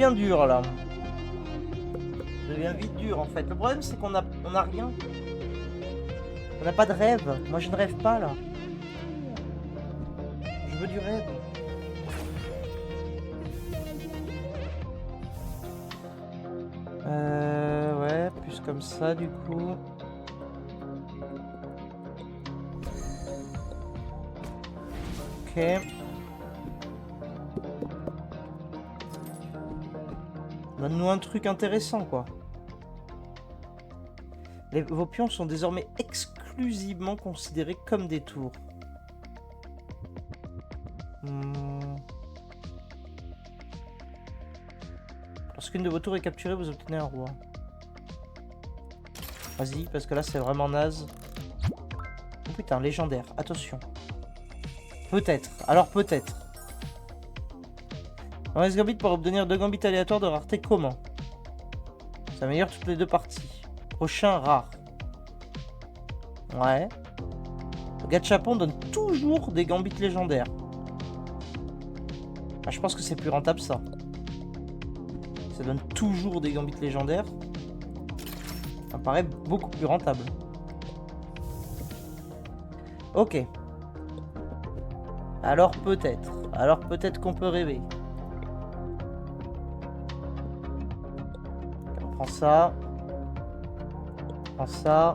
devient dur là. Ça devient vite dur en fait. Le problème c'est qu'on a rien. On n'a pas de rêve. Moi je ne rêve pas là. Je veux du rêve. Ouais, plus comme ça du coup. Ok. Donne-nous un truc intéressant quoi. Vos pions sont désormais exclusivement considérés comme des tours. Lorsqu'une de vos tours est capturée, vous obtenez un roi. Vas-y, parce que là c'est vraiment naze. Oh putain, légendaire, attention. Peut-être, alors peut-être. On reste gambit pour obtenir 2 gambits aléatoires de rareté comment? Ça améliore toutes les 2 parties. Prochain rare. Ouais. Le gachapon donne toujours des gambits légendaires. Ah, je pense que c'est plus rentable ça. Ça donne toujours des gambits légendaires. Ça me paraît beaucoup plus rentable. Ok. Alors peut-être. Alors peut-être qu'on peut rêver. On prend ça. On prend ça.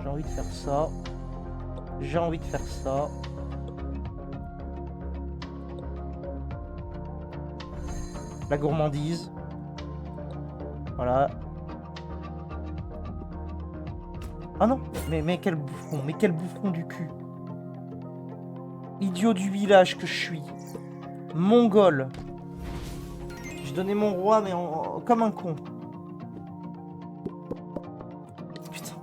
J'ai envie de faire ça. J'ai envie de faire ça. La gourmandise. Voilà. Ah non, mais quel bouffon du cul. Idiot du village que je suis. Mongol. J'ai donné mon roi, mais comme un con. Putain.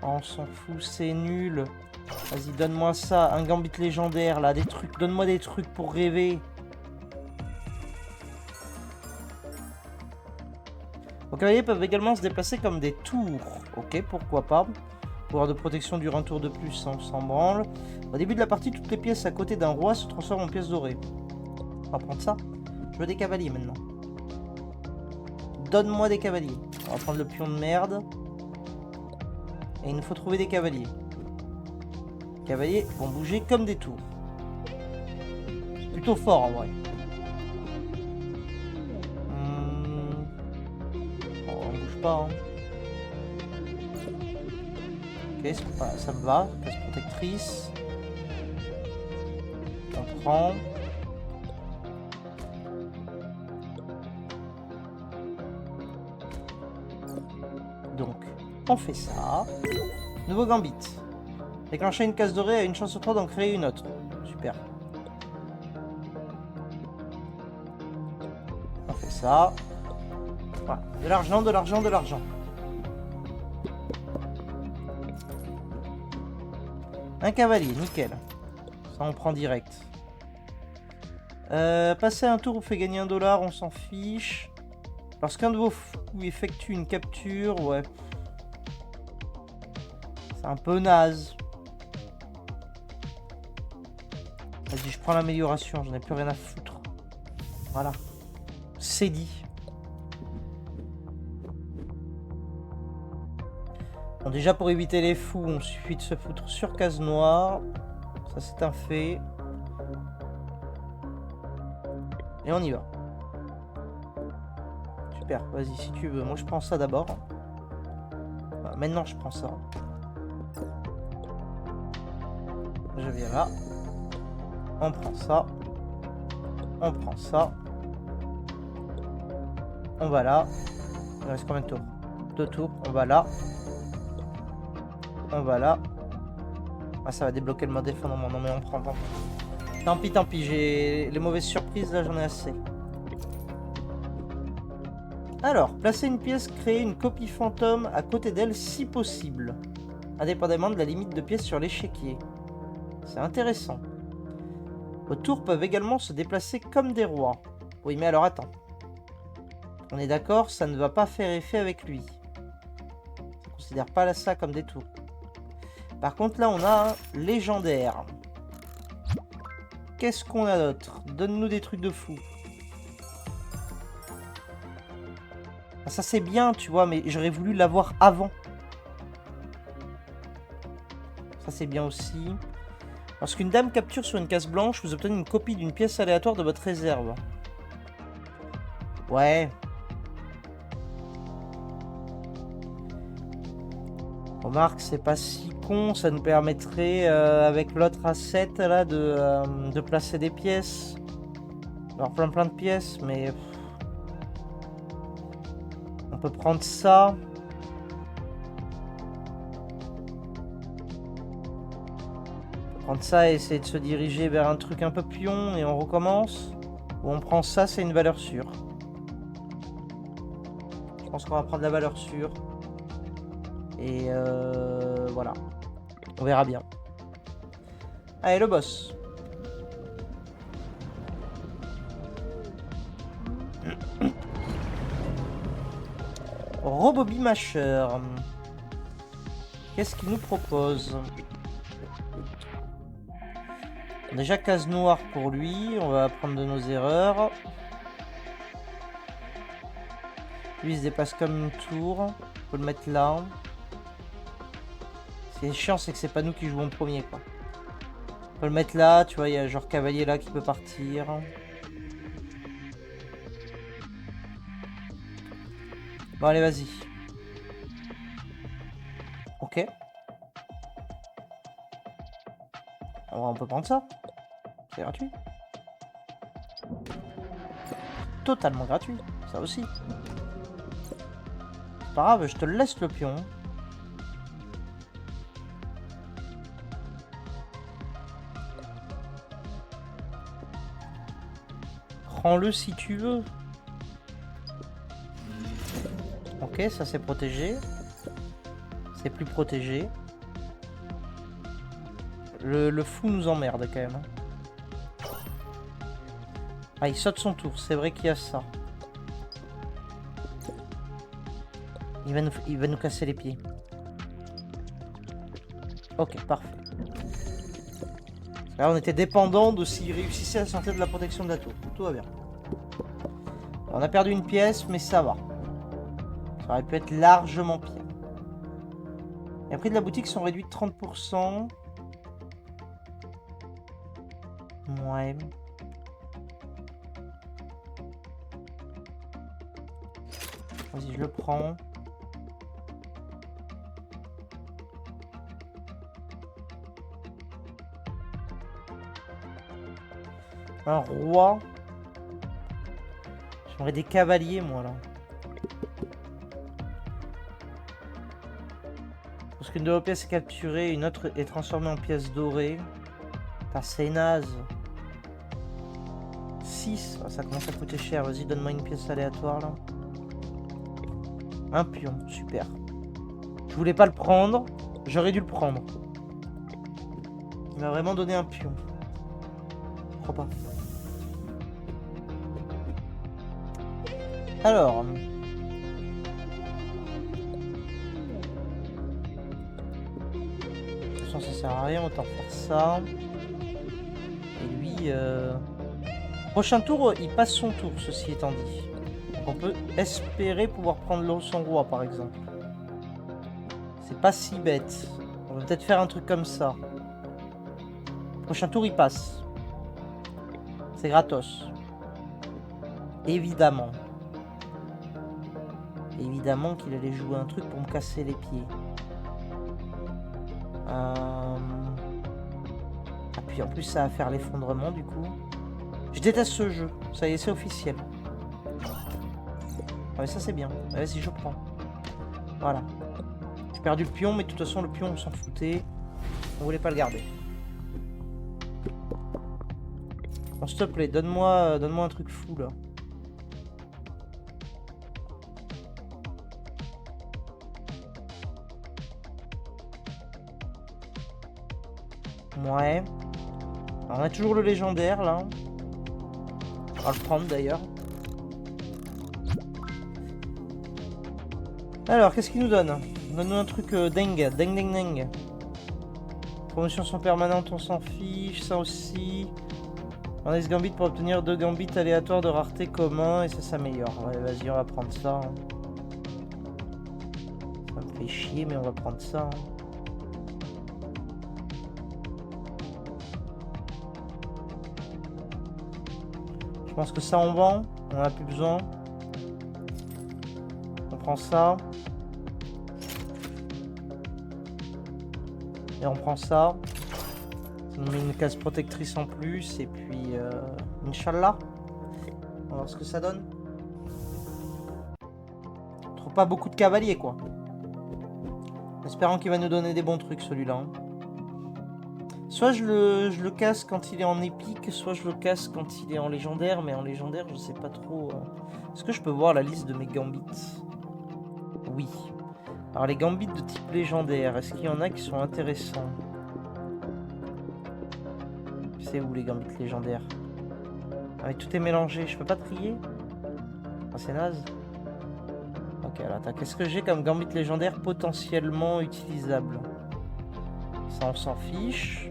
Oh, on s'en fout, c'est nul. Vas-y, donne-moi ça, un gambit légendaire, là, des trucs. Donne-moi des trucs pour rêver. Vos cavaliers peuvent également se déplacer comme des tours. Ok, pourquoi pas. Pouvoir de protection dure un tour de plus, on s'en branle. Au début de la partie, toutes les pièces à côté d'un roi se transforment en pièces dorées. On va prendre ça. Je veux des cavaliers maintenant. Donne-moi des cavaliers. On va prendre le pion de merde. Et il nous faut trouver des cavaliers. Les cavaliers vont bouger comme des tours. C'est plutôt fort en vrai. Bon, on bouge pas. Hein. Ok, ça me va. Place protectrice. On prend. Donc, on fait ça. Nouveau gambit. Déclencher une case dorée a une chance sur 3 d'en créer une autre. Super. On fait ça. Voilà. De l'argent, de l'argent, de l'argent. Un cavalier, nickel. Ça, on prend direct. Passer un tour vous fait gagner $1, on s'en fiche. Lorsqu'un de vos fous effectue une capture, ouais. C'est un peu naze. Vas-y, je prends l'amélioration, j'en ai plus rien à foutre. Voilà. C'est dit. Bon, déjà, pour éviter les fous, on suffit de se foutre sur case noire. Ça, c'est un fait. Et on y va. Super, vas-y, si tu veux. Moi, je prends ça d'abord. Voilà, maintenant, je prends ça. Je viens là. On prend ça. On prend ça. On va là. Il reste combien de tours? 2 tours. On va là. On va là. Ah, ça va débloquer le mode effondrement. Non, mais on prend. Tant pis, tant pis. J'ai les mauvaises surprises, là, j'en ai assez. Alors, placer une pièce, créer une copie fantôme à côté d'elle si possible. Indépendamment de la limite de pièces sur l'échiquier. C'est intéressant. Vos tours peuvent également se déplacer comme des rois. Oui, mais alors attends. On est d'accord, ça ne va pas faire effet avec lui. On ne considère pas ça comme des tours. Par contre, là, on a un légendaire. Qu'est-ce qu'on a d'autre? Donne-nous des trucs de fou. Ah, ça, c'est bien, tu vois, mais j'aurais voulu l'avoir avant. Ça, c'est bien aussi. Lorsqu'une dame capture sur une case blanche, vous obtenez une copie d'une pièce aléatoire de votre réserve. Ouais. Remarque, c'est pas si con, ça nous permettrait, avec l'autre asset, là, de placer des pièces. Alors, plein de pièces, mais... On peut prendre ça. Prendre ça et essayer de se diriger vers un truc un peu pion et on recommence. Ou on prend ça, c'est une valeur sûre. Je pense qu'on va prendre la valeur sûre. Et voilà. On verra bien. Allez, le boss. Robobi Masher. Qu'est-ce qu'il nous propose? Déjà, case noire pour lui. On va apprendre de nos erreurs. Lui, il se dépasse comme une tour. On peut le mettre là. Ce qui est chiant, c'est que c'est pas nous qui jouons en premier, quoi. On peut le mettre là. Tu vois, il y a genre cavalier là qui peut partir. Bon, allez, vas-y. Ok. Alors, on peut prendre ça. C'est gratuit. Totalement gratuit. Ça aussi. C'est pas grave, je te laisse le pion. Prends-le si tu veux. Ok, ça c'est protégé. C'est plus protégé. Le fou nous emmerde quand même. Ah, il saute son tour. C'est vrai qu'il y a ça. Il va nous casser les pieds. Ok, parfait. Là, on était dépendant de s'il réussissait à sortir de la protection de la tour. Tout va bien. On a perdu une pièce, mais ça va. Ça aurait pu être largement pire. Les prix de la boutique sont réduits de 30%. Ouais. Vas-y, je le prends. Un roi. J'aurais des cavaliers, moi, là. Lorsqu'une de vos pièces est capturée, une autre est transformée en pièce dorée. Ah, c'est naze. 6. Ah, ça commence à coûter cher. Vas-y, donne-moi une pièce aléatoire, là. Un pion. Super. Je voulais pas le prendre. J'aurais dû le prendre. Il m'a vraiment donné un pion. Je crois pas. Alors. De toute façon, ça sert à rien. Autant faire ça. Et lui... Prochain tour, il passe son tour, ceci étant dit. Donc on peut espérer pouvoir prendre son roi, par exemple. C'est pas si bête. On va peut-être faire un truc comme ça. Prochain tour, il passe. C'est gratos. Évidemment. Évidemment qu'il allait jouer un truc pour me casser les pieds. Ah, puis en plus, ça va faire l'effondrement, du coup. Je déteste ce jeu. Ça y est, c'est officiel. Ah, mais ça, c'est bien. Allez, si je prends. Voilà. J'ai perdu le pion, mais de toute façon, le pion, on s'en foutait. On voulait pas le garder. Bon, s'il te plaît, donne-moi un truc fou, là. Ouais. Alors, on a toujours le légendaire, là. On va le prendre, d'ailleurs. Alors, qu'est-ce qu'il nous donne? Donne-nous un truc dingue, dingue, dingue, dingue. Promotions sont permanentes, on s'en fiche, ça aussi. On a ce gambit pour obtenir 2 gambits aléatoires de rareté commun et ça s'améliore. Ouais, vas-y, on va prendre ça. Hein. Ça me fait chier, mais on va prendre ça. Hein. Je pense que ça on vend, on en a plus besoin. On prend ça. Et on prend ça. Ça nous met une case protectrice en plus. Et puis, Inch'Allah. On va voir ce que ça donne. On trouve pas beaucoup de cavaliers, quoi. Espérons qu'il va nous donner des bons trucs, celui-là. Hein. Soit je le casse quand il est en épique, soit je le casse quand il est en légendaire. Mais en légendaire, je sais pas trop. Est-ce que je peux voir la liste de mes gambits? Oui. Alors les gambits de type légendaire, est-ce qu'il y en a qui sont intéressants? C'est où les gambits légendaires? Ah mais tout est mélangé, je peux pas trier? Ah c'est naze. Ok alors attends, qu'est-ce que j'ai comme gambit légendaire potentiellement utilisable? Ça on s'en fiche.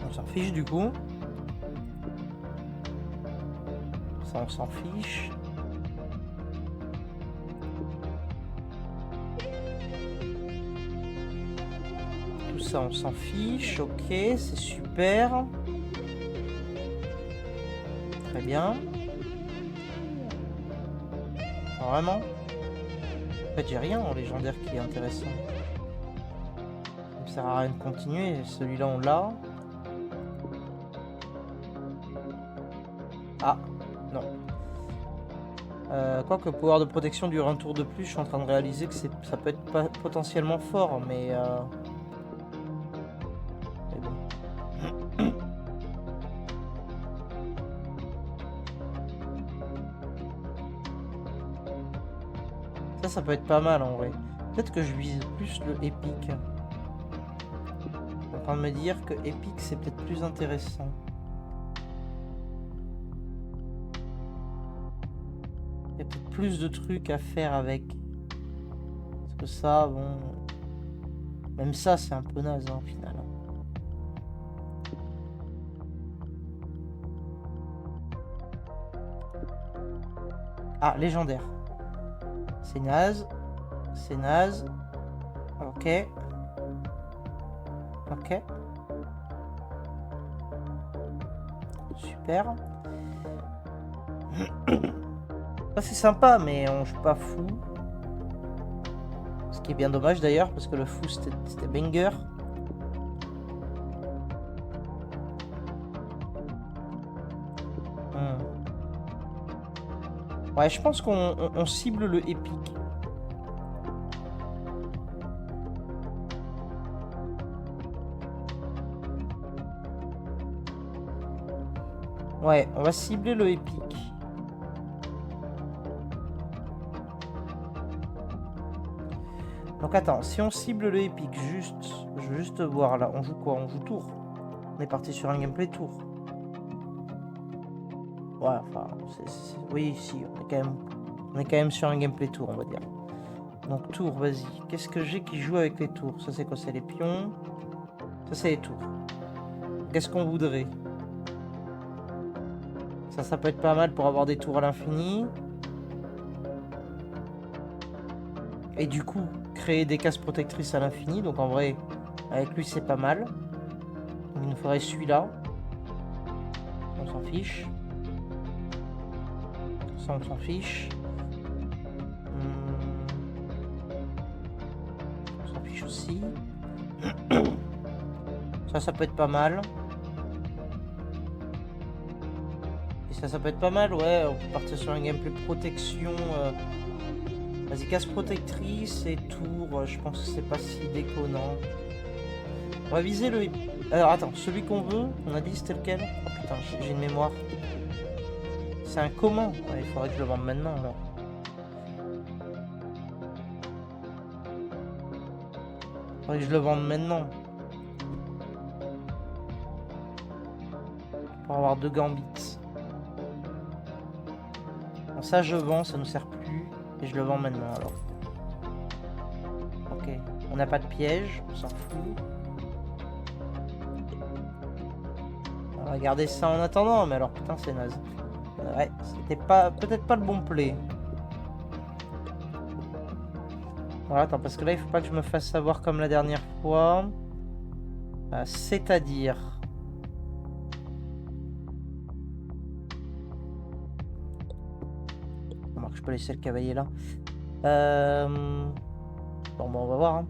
On s'en fiche du coup. Ça on s'en fiche. Tout ça on s'en fiche. Ok, c'est super. Très bien. Alors, vraiment? En fait j'ai rien en légendaire qui est intéressant. Ça ne sert à rien de continuer. Celui-là on l'a. Ah, non. Quoique pouvoir de protection dure un tour de plus, je suis en train de réaliser que ça peut être pas, potentiellement fort, mais bon. Ça peut être pas mal en vrai. Peut-être que je vise plus le épique. Je suis en train de me dire que épique c'est peut-être plus intéressant. Il y a peut-être plus de trucs à faire avec. Parce que ça, bon... Même ça, c'est un peu naze, hein, au final. Ah, légendaire. C'est naze. C'est naze. Ok. Ok. Super. Ça c'est sympa, mais on joue pas fou. Ce qui est bien dommage d'ailleurs, parce que le fou c'était banger. Ouais, je pense qu'on cible le épique. Ouais, on va cibler le épique. Donc attends, si on cible le épique, je veux juste voir là, on joue quoi? On joue tour. On est parti sur un gameplay tour. Ouais, enfin, oui, si, on est quand même sur un gameplay tour, on va dire. Donc tour, vas-y. Qu'est-ce que j'ai qui joue avec les tours? Ça c'est quoi? C'est les pions. Ça c'est les tours. Qu'est-ce qu'on voudrait? Ça peut être pas mal pour avoir des tours à l'infini. Et du coup, créer des cases protectrices à l'infini. Donc en vrai, avec lui c'est pas mal. Donc, il nous faudrait celui-là. On s'en fiche. Ça on s'en fiche. On s'en fiche aussi. Ça peut être pas mal. Et ça peut être pas mal, ouais. On peut partir sur un gameplay protection. Vas-y, case protectrice et tour. Je pense que c'est pas si déconnant. On va viser le... Alors attends, celui qu'on veut, on a dit c'était lequel? Oh putain, j'ai une mémoire. C'est un comment? Ouais, il faudrait que je le vende maintenant alors. Il faudrait que je le vende maintenant. Pour avoir 2 gambits. Bon, ça je vends, ça nous sert plus. Et je le vends maintenant alors. Ok. On n'a pas de piège, on s'en fout. On va garder ça en attendant, mais alors putain c'est naze. Ouais, c'était pas peut-être pas le bon play. Voilà, attends, parce que là il faut pas que je me fasse savoir comme la dernière fois. C'est-à-dire... Remarque, je peux laisser le cavalier là. Bon, bah, on va voir. Hein.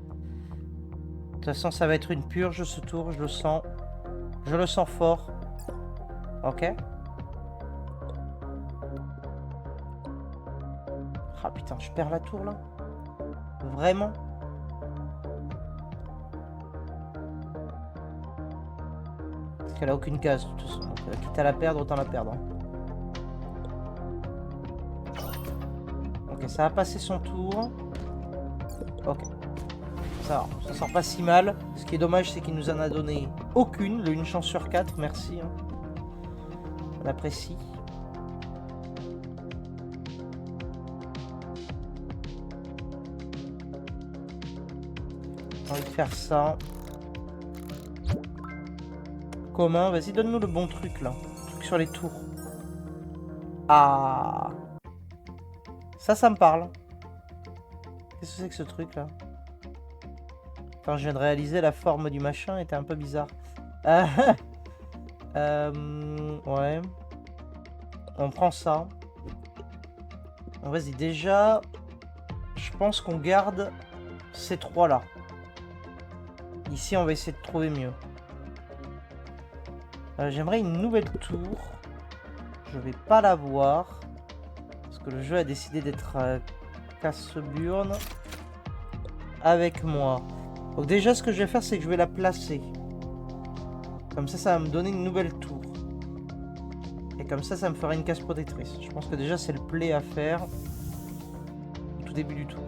De toute façon, ça va être une purge ce tour, je le sens. Je le sens fort. Ok. Ah putain, je perds la tour là. Vraiment? Parce qu'elle a aucune case de toute façon. Donc, quitte à la perdre, autant la perdre. Hein. Ok, ça a passé son tour. Ok. Ça sort pas si mal. Ce qui est dommage, c'est qu'il nous en a donné aucune. Une chance sur 4, merci. Hein. On apprécie. J'ai envie de faire ça. Commun, vas-y, donne-nous le bon truc là. Truc sur les tours. Ah. Ça me parle. Qu'est-ce que c'est que ce truc là? Quand je viens de réaliser la forme du machin était un peu bizarre. Ouais. On prend ça. Vas-y, déjà, je pense qu'on garde ces trois là. Ici, on va essayer de trouver mieux. J'aimerais une nouvelle tour. Je vais pas la voir. Parce que le jeu a décidé d'être casse-burne avec moi. Donc déjà, ce que je vais faire, c'est que je vais la placer. Comme ça va me donner une nouvelle tour. Et comme ça me fera une case protectrice. Je pense que déjà, c'est le play à faire. Au tout début du tour.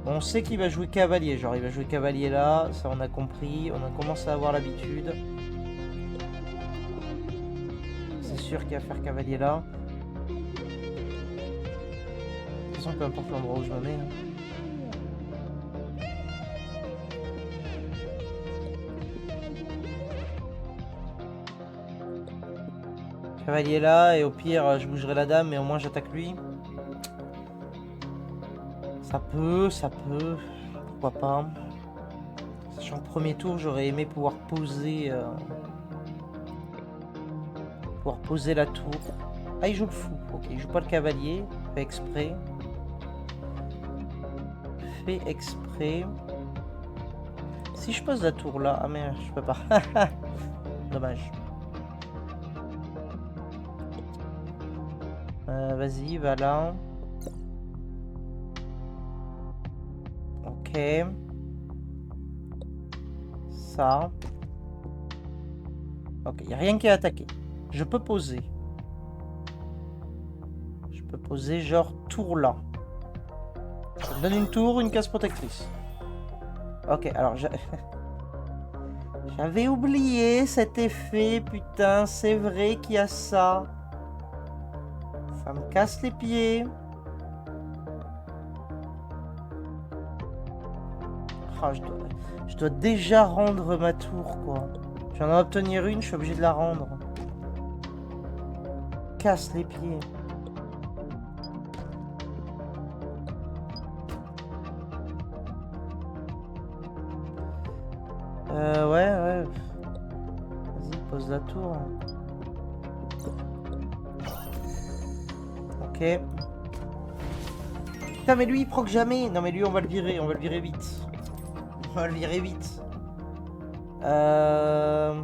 Bon, on sait qu'il va jouer cavalier. Genre, il va jouer cavalier là. Ça, on a compris. On a commencé à avoir l'habitude. C'est sûr qu'il va faire cavalier là. De toute façon, peu importe l'endroit où je me mets. Hein. Cavalier là, et au pire, je bougerai la dame, mais au moins j'attaque lui. Ça peut. Pourquoi pas. Sachant que premier tour, j'aurais aimé pouvoir poser la tour. Ah, il joue le fou. Ok, il joue pas le cavalier. Fait exprès. Si je pose la tour là... Ah mais je peux pas. Dommage. Vas-y, va là. Ok. Ça. Ok, il n'y a rien qui est attaqué. Je peux poser. Je peux poser genre tour là. Ça me donne une tour, une case protectrice. Ok, alors j'avais oublié cet effet, putain, c'est vrai qu'il y a ça. Ça me casse les pieds. Oh, je dois déjà rendre ma tour, quoi. Je viens d'en obtenir une, je suis obligé de la rendre. Casse les pieds. Ouais. Vas-y, pose la tour. Ok. Putain, mais lui, il proc jamais. Non, mais lui, on va le virer vite. On va le virer vite. Ah,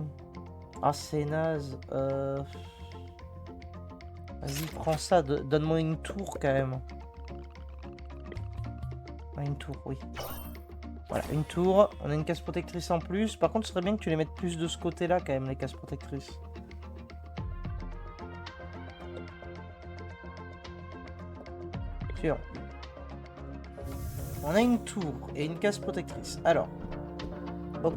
c'est naze. Vas-y, prends ça. Donne-moi une tour, quand même. Ah, une tour, oui. Voilà, une tour. On a une case protectrice en plus. Par contre, ce serait bien que tu les mettes plus de ce côté-là, quand même, les cases protectrices. Sûr. On a une tour et une case protectrice. Alors. Ok.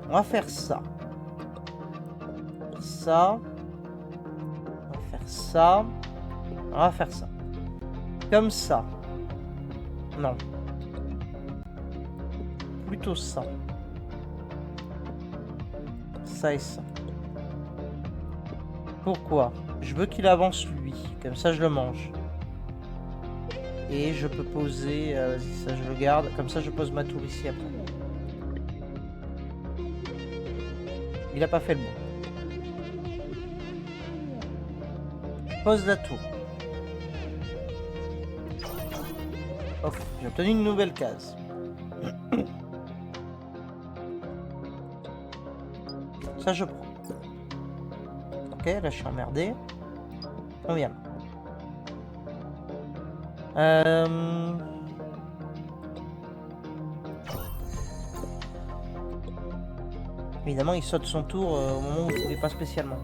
On va faire ça. Ça. On va faire ça. On va faire ça. Comme ça. Non. Plutôt ça. Ça et ça. Pourquoi? Je veux qu'il avance lui. Comme ça, je le mange. Et je peux poser... vas-y, ça, je le garde. Comme ça, je pose ma tour ici après. Il a pas fait le bon. Je pose la tour. Ok, j'ai obtenu une nouvelle case. Ça, je prends. Ok, là, je suis emmerdé. On vient. Évidemment, il saute son tour au moment où il ne voulait pas spécialement.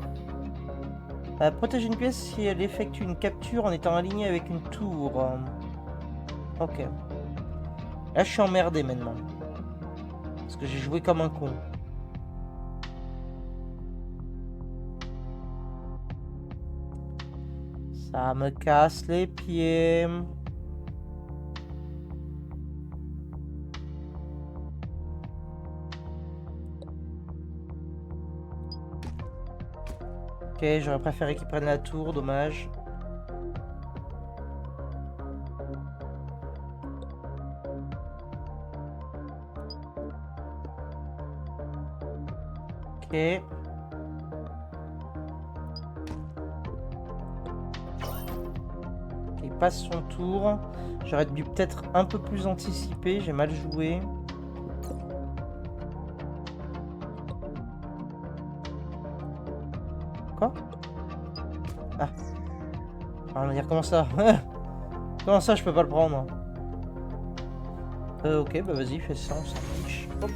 Protège une pièce si elle effectue une capture en étant alignée avec une tour. Ok. Là, je suis emmerdé maintenant. Parce que j'ai joué comme un con. Ça me casse les pieds. Ok, j'aurais préféré qu'ils prennent la tour, dommage. Ok. Il passe son tour. J'aurais dû peut-être un peu plus anticiper, j'ai mal joué. Quoi? Ah. On va dire comment ça? Comment ça je peux pas le prendre? Ok, bah vas-y, fais ça, on s'en fiche. Hop.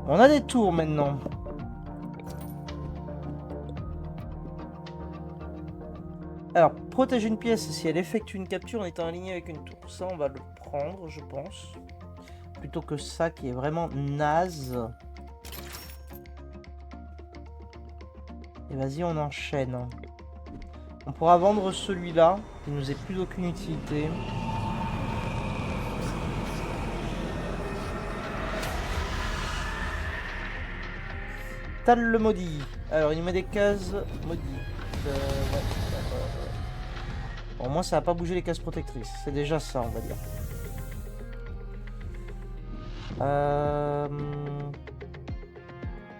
On a des tours maintenant. Alors, protéger une pièce si elle effectue une capture en étant alignée avec une tour. Ça, on va le prendre, je pense. Plutôt que ça qui est vraiment naze. Et vas-y, on enchaîne. On pourra vendre celui-là, qui nous est plus d'aucune utilité. Tal le maudit. Alors, il met des cases maudites. Ouais. Bon, moi, ça va pas bouger les cases protectrices. C'est déjà ça, on va dire.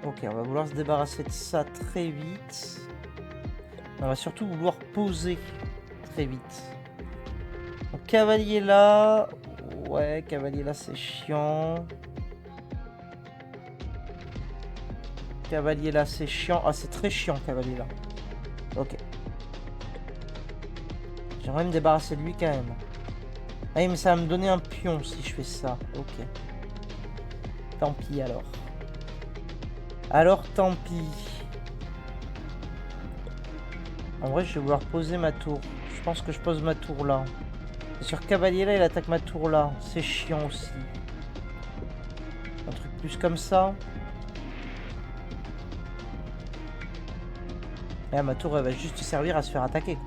Ok, on va vouloir se débarrasser de ça très vite. On va surtout vouloir poser très vite. Donc, cavalier là. Ouais, cavalier là, c'est chiant. Cavalier là, c'est chiant. Ah, c'est très chiant, cavalier là. Ok. J'aimerais me débarrasser de lui quand même. Ah oui, mais ça va me donner un pion si je fais ça. Ok. Tant pis alors. Alors tant pis. En vrai, je vais vouloir poser ma tour. Je pense que je pose ma tour là. Et sur cavalier là, il attaque ma tour là. C'est chiant aussi. Un truc plus comme ça. Et là, ma tour, elle va juste servir à se faire attaquer.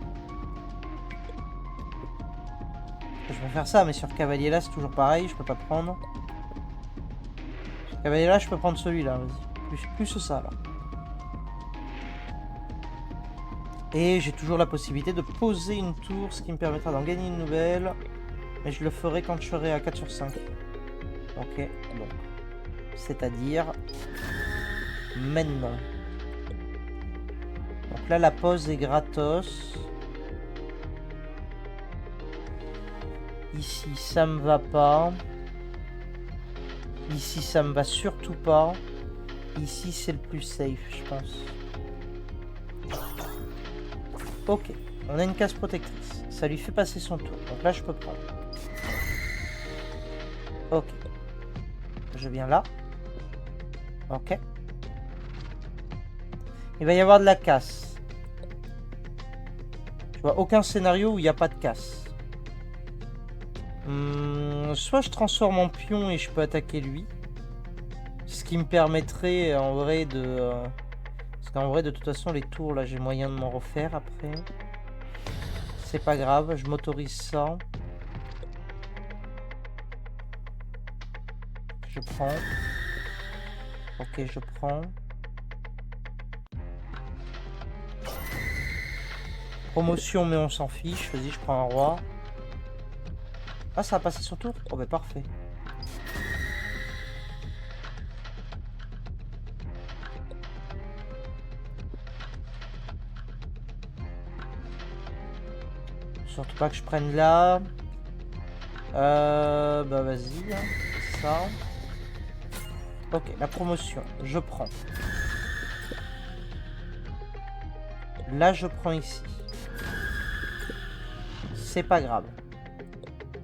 Je vais faire ça, mais sur cavalier là, c'est toujours pareil. Je peux pas prendre. Sur cavalier là, je peux prendre celui-là. Vas-y. Plus ça là. Et j'ai toujours la possibilité de poser une tour, ce qui me permettra d'en gagner une nouvelle. Mais je le ferai quand je serai à 4 sur 5. Ok, bon. C'est-à-dire... maintenant. Donc là, la pose est gratos. Ici, ça me va pas. Ici, ça me va surtout pas. Ici, c'est le plus safe, je pense. Ok, on a une case protectrice. Ça lui fait passer son tour. Donc là, je peux prendre. Ok. Je viens là. Ok. Il va y avoir de la casse. Je vois aucun scénario où il n'y a pas de casse. Soit je transforme en pion et je peux attaquer lui. Ce qui me permettrait en vrai de... parce qu'en vrai, de toute façon, les tours, là, j'ai moyen de m'en refaire après. C'est pas grave, je m'autorise ça. Je prends. Ok, je prends. Promotion, mais on s'en fiche. Vas-y, je prends un roi. Ah, ça a passé son tour? Oh, bah parfait. Surtout pas que je prenne là. Bah vas-y, hein. Ça. Ok, la promotion, je prends. Là, je prends ici. C'est pas grave.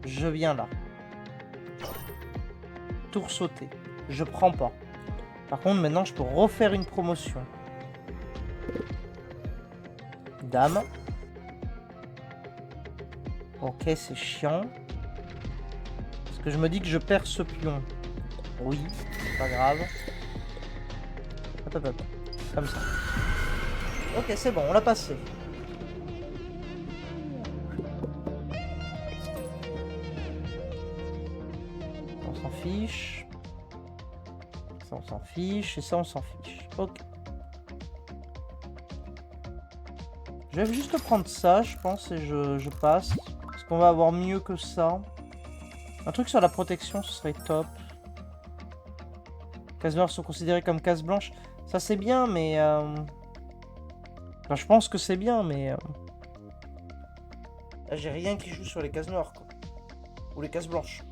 Je viens là. Tour sauté. Je prends pas. Par contre, maintenant, je peux refaire une promotion. Dame. Ok, c'est chiant. Parce que je me dis que je perds ce pion. Oui, c'est pas grave. Hop, hop, hop. Comme ça. Ok, c'est bon, on l'a passé. On s'en fiche. Ça, on s'en fiche. Et ça, on s'en fiche. Ok. Je vais juste prendre ça, je pense, et je passe. Parce qu'on va avoir mieux que ça. Un truc sur la protection, ce serait top. Cases noires sont considérées comme cases blanches. Ça, c'est bien, mais... Enfin, je pense que c'est bien, mais... Là, j'ai rien qui joue sur les cases noires, quoi. Ou les cases blanches.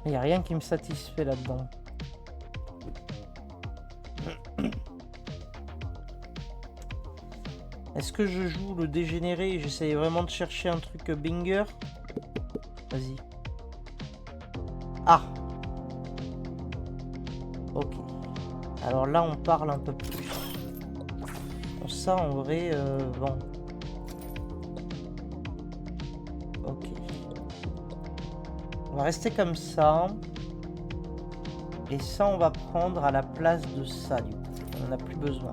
Il n'y a rien qui me satisfait là-dedans. Est-ce que je joue le dégénéré et j'essaye vraiment de chercher un truc banger? Vas-y. Ah! Ok. Alors là, on parle un peu plus. Bon, ça, en vrai, bon. Ok. On va rester comme ça. Et ça, on va prendre à la place de ça, du coup. On n'en a plus besoin.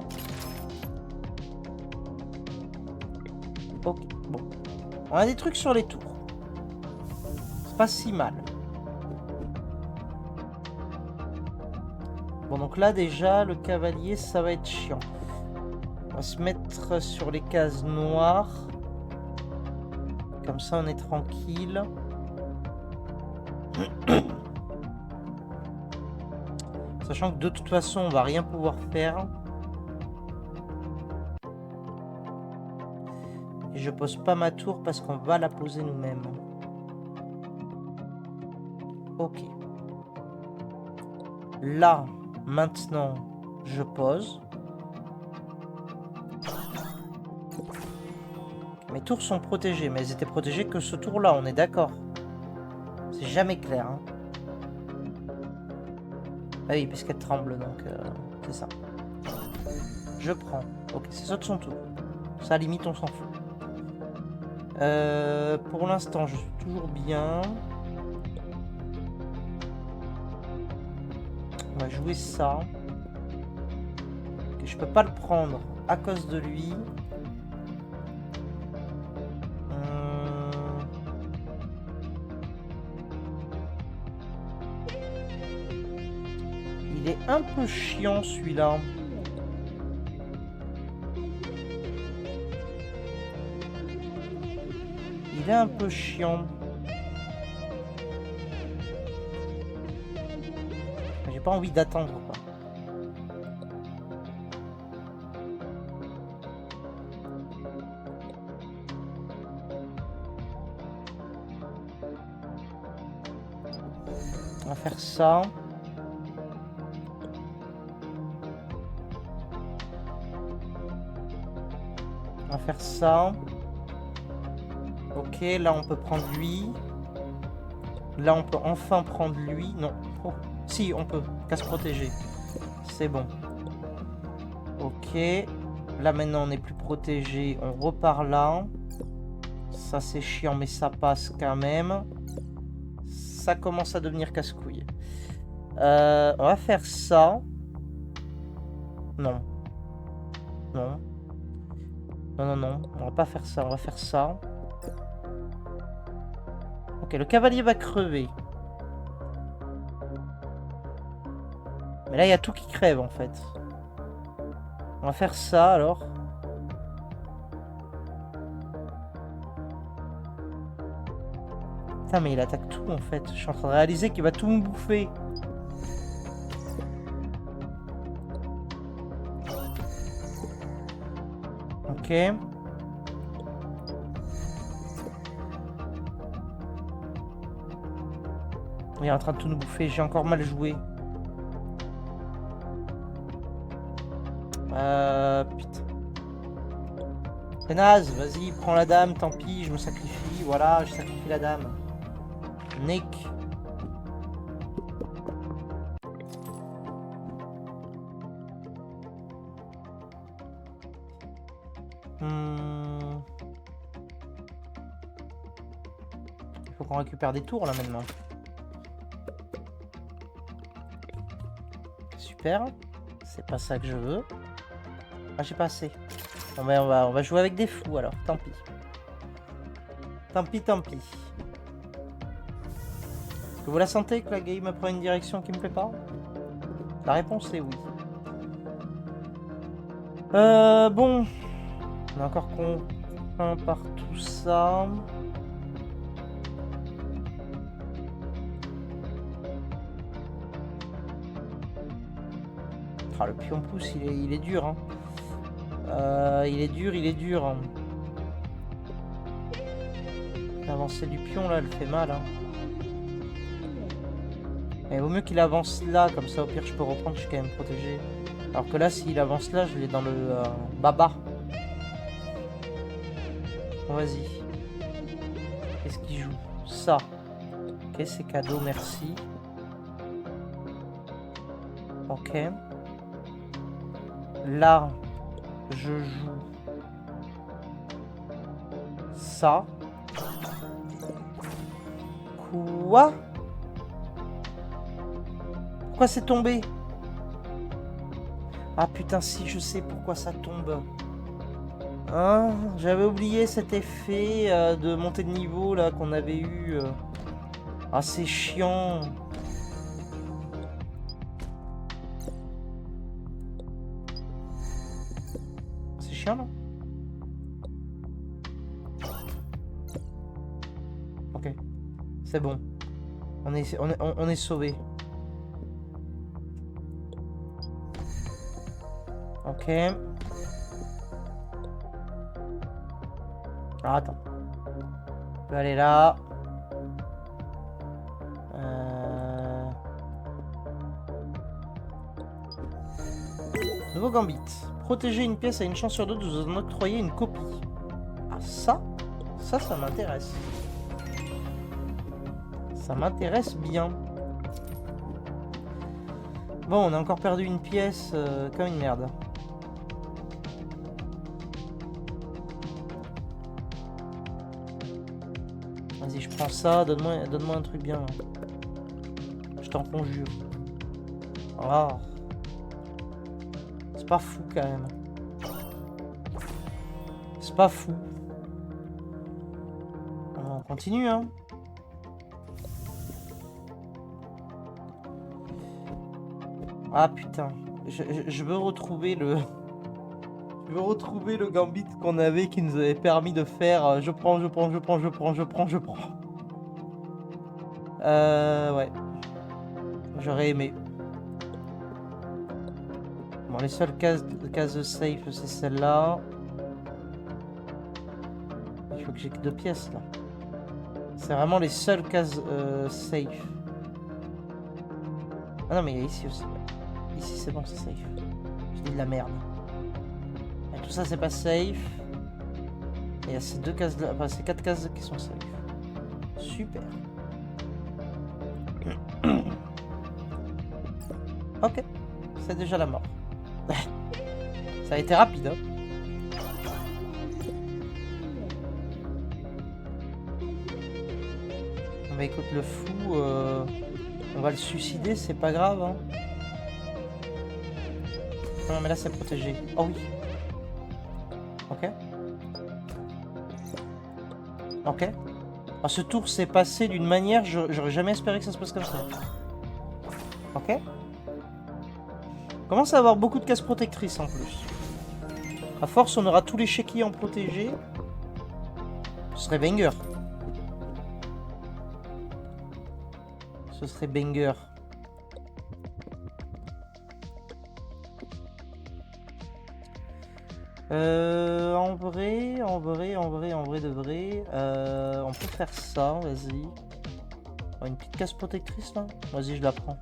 Ok, bon. On a des trucs sur les tours. C'est pas si mal. Bon, donc là, déjà, le cavalier, ça va être chiant. On va se mettre sur les cases noires. Comme ça, on est tranquille. Sachant que de toute façon, on va rien pouvoir faire. Et je pose pas ma tour parce qu'on va la poser nous-mêmes. Ok. Là, maintenant, je pose. Mes tours sont protégées, mais elles étaient protégées que ce tour-là, on est d'accord. C'est jamais clair, hein. Ah oui, puisqu'elle tremble, donc c'est ça. Je prends. Ok, c'est ça de son tour. Ça, limite, on s'en fout. Pour l'instant, je suis toujours bien. On va jouer ça. Okay, je peux pas le prendre à cause de lui. Il est un peu chiant celui-là. Il est un peu chiant. J'ai pas envie d'attendre, quoi. On va faire ça. On va faire ça. Ok, là on peut prendre lui. Là on peut enfin prendre lui. Non. Oh. Si, on peut. Casse protégée. C'est bon. Ok. Là maintenant on n'est plus protégé. On repart là. Ça c'est chiant, mais ça passe quand même. Ça commence à devenir casse-couille. On va faire ça. Non. Non. Non, non, non. On va pas faire ça. On va faire ça. Ok, le cavalier va crever. Mais là, il y a tout qui crève, en fait. On va faire ça, alors. Putain, mais il attaque tout, en fait. Je suis en train de réaliser qu'il va tout me bouffer. Ok. Il est en train de tout nous bouffer. J'ai encore mal joué. Putain. C'est naze. Vas-y, prends la dame. Tant pis, je me sacrifie. Voilà, je sacrifie la dame. Nick. Il faut qu'on récupère des tours là maintenant. Super. C'est pas ça que je veux. Ah, j'ai pas assez. Bon, ben, on va jouer avec des fous alors. Tant pis. Tant pis, tant pis. Est-ce que vous la sentez que la game prend une direction qui me plaît pas? La réponse est oui. Bon. On est encore contraint par tout ça. Ah, le pion pouce, il est dur. Hein. Il est dur. Hein. L'avancée du pion, là, elle fait mal. Hein. Il vaut mieux qu'il avance là, comme ça, au pire, je peux reprendre, je suis quand même protégé. Alors que là, s'il avance là, je l'ai dans le baba. Bon, vas-y. Qu'est-ce qu'il joue? Ça. Ok, c'est cadeau, merci. Ok. Là, je joue ça. Quoi? Pourquoi c'est tombé? Ah putain, si, je sais pourquoi ça tombe. Hein? J'avais oublié cet effet de montée de niveau là qu'on avait eu. Ah, c'est chiant. C'est chiant, non? Ok. C'est bon. On est sauvé. Ok. Ah, attends. On peut aller là. Nouveau gambit. Protéger une pièce a une chance sur deux de vous en octroyer une copie. Ah, ça m'intéresse. Ça m'intéresse bien. Bon, on a encore perdu une pièce comme une merde. Vas-y, je prends ça. Donne-moi un truc bien. Je t'en conjure. Oh. C'est pas fou quand même. C'est pas fou. On continue, hein. Ah putain. Je veux retrouver le... Je veux retrouver le gambit qu'on avait qui nous avait permis de faire je prends. Ouais. J'aurais aimé. Bon, les seules cases safe, c'est celle-là. Il faut que j'ai que 2 pièces, là. C'est vraiment les seules cases safe. Ah non, mais il y a ici aussi. Ici, c'est bon, c'est safe. Je dis de la merde. Et tout ça, c'est pas safe. Et il y a ces 2 cases-là, enfin, ces 4 cases qui sont safe. Super. Ok. C'est déjà la mort. Ça a été rapide, hein. Mais écoute, le fou, on va le suicider, c'est pas grave. Hein. Non, mais là, c'est protégé. Oh oui. Ok. Ok. Alors, ce tour s'est passé d'une manière, j'aurais jamais espéré que ça se passe comme ça. Ok. Commence à avoir beaucoup de cases protectrices en plus. À force, on aura tous les chéquiers en protégé. Ce serait banger. Ce serait banger. En vrai de vrai, on peut faire ça, vas-y. Oh, une petite case protectrice là. Vas-y, je la prends.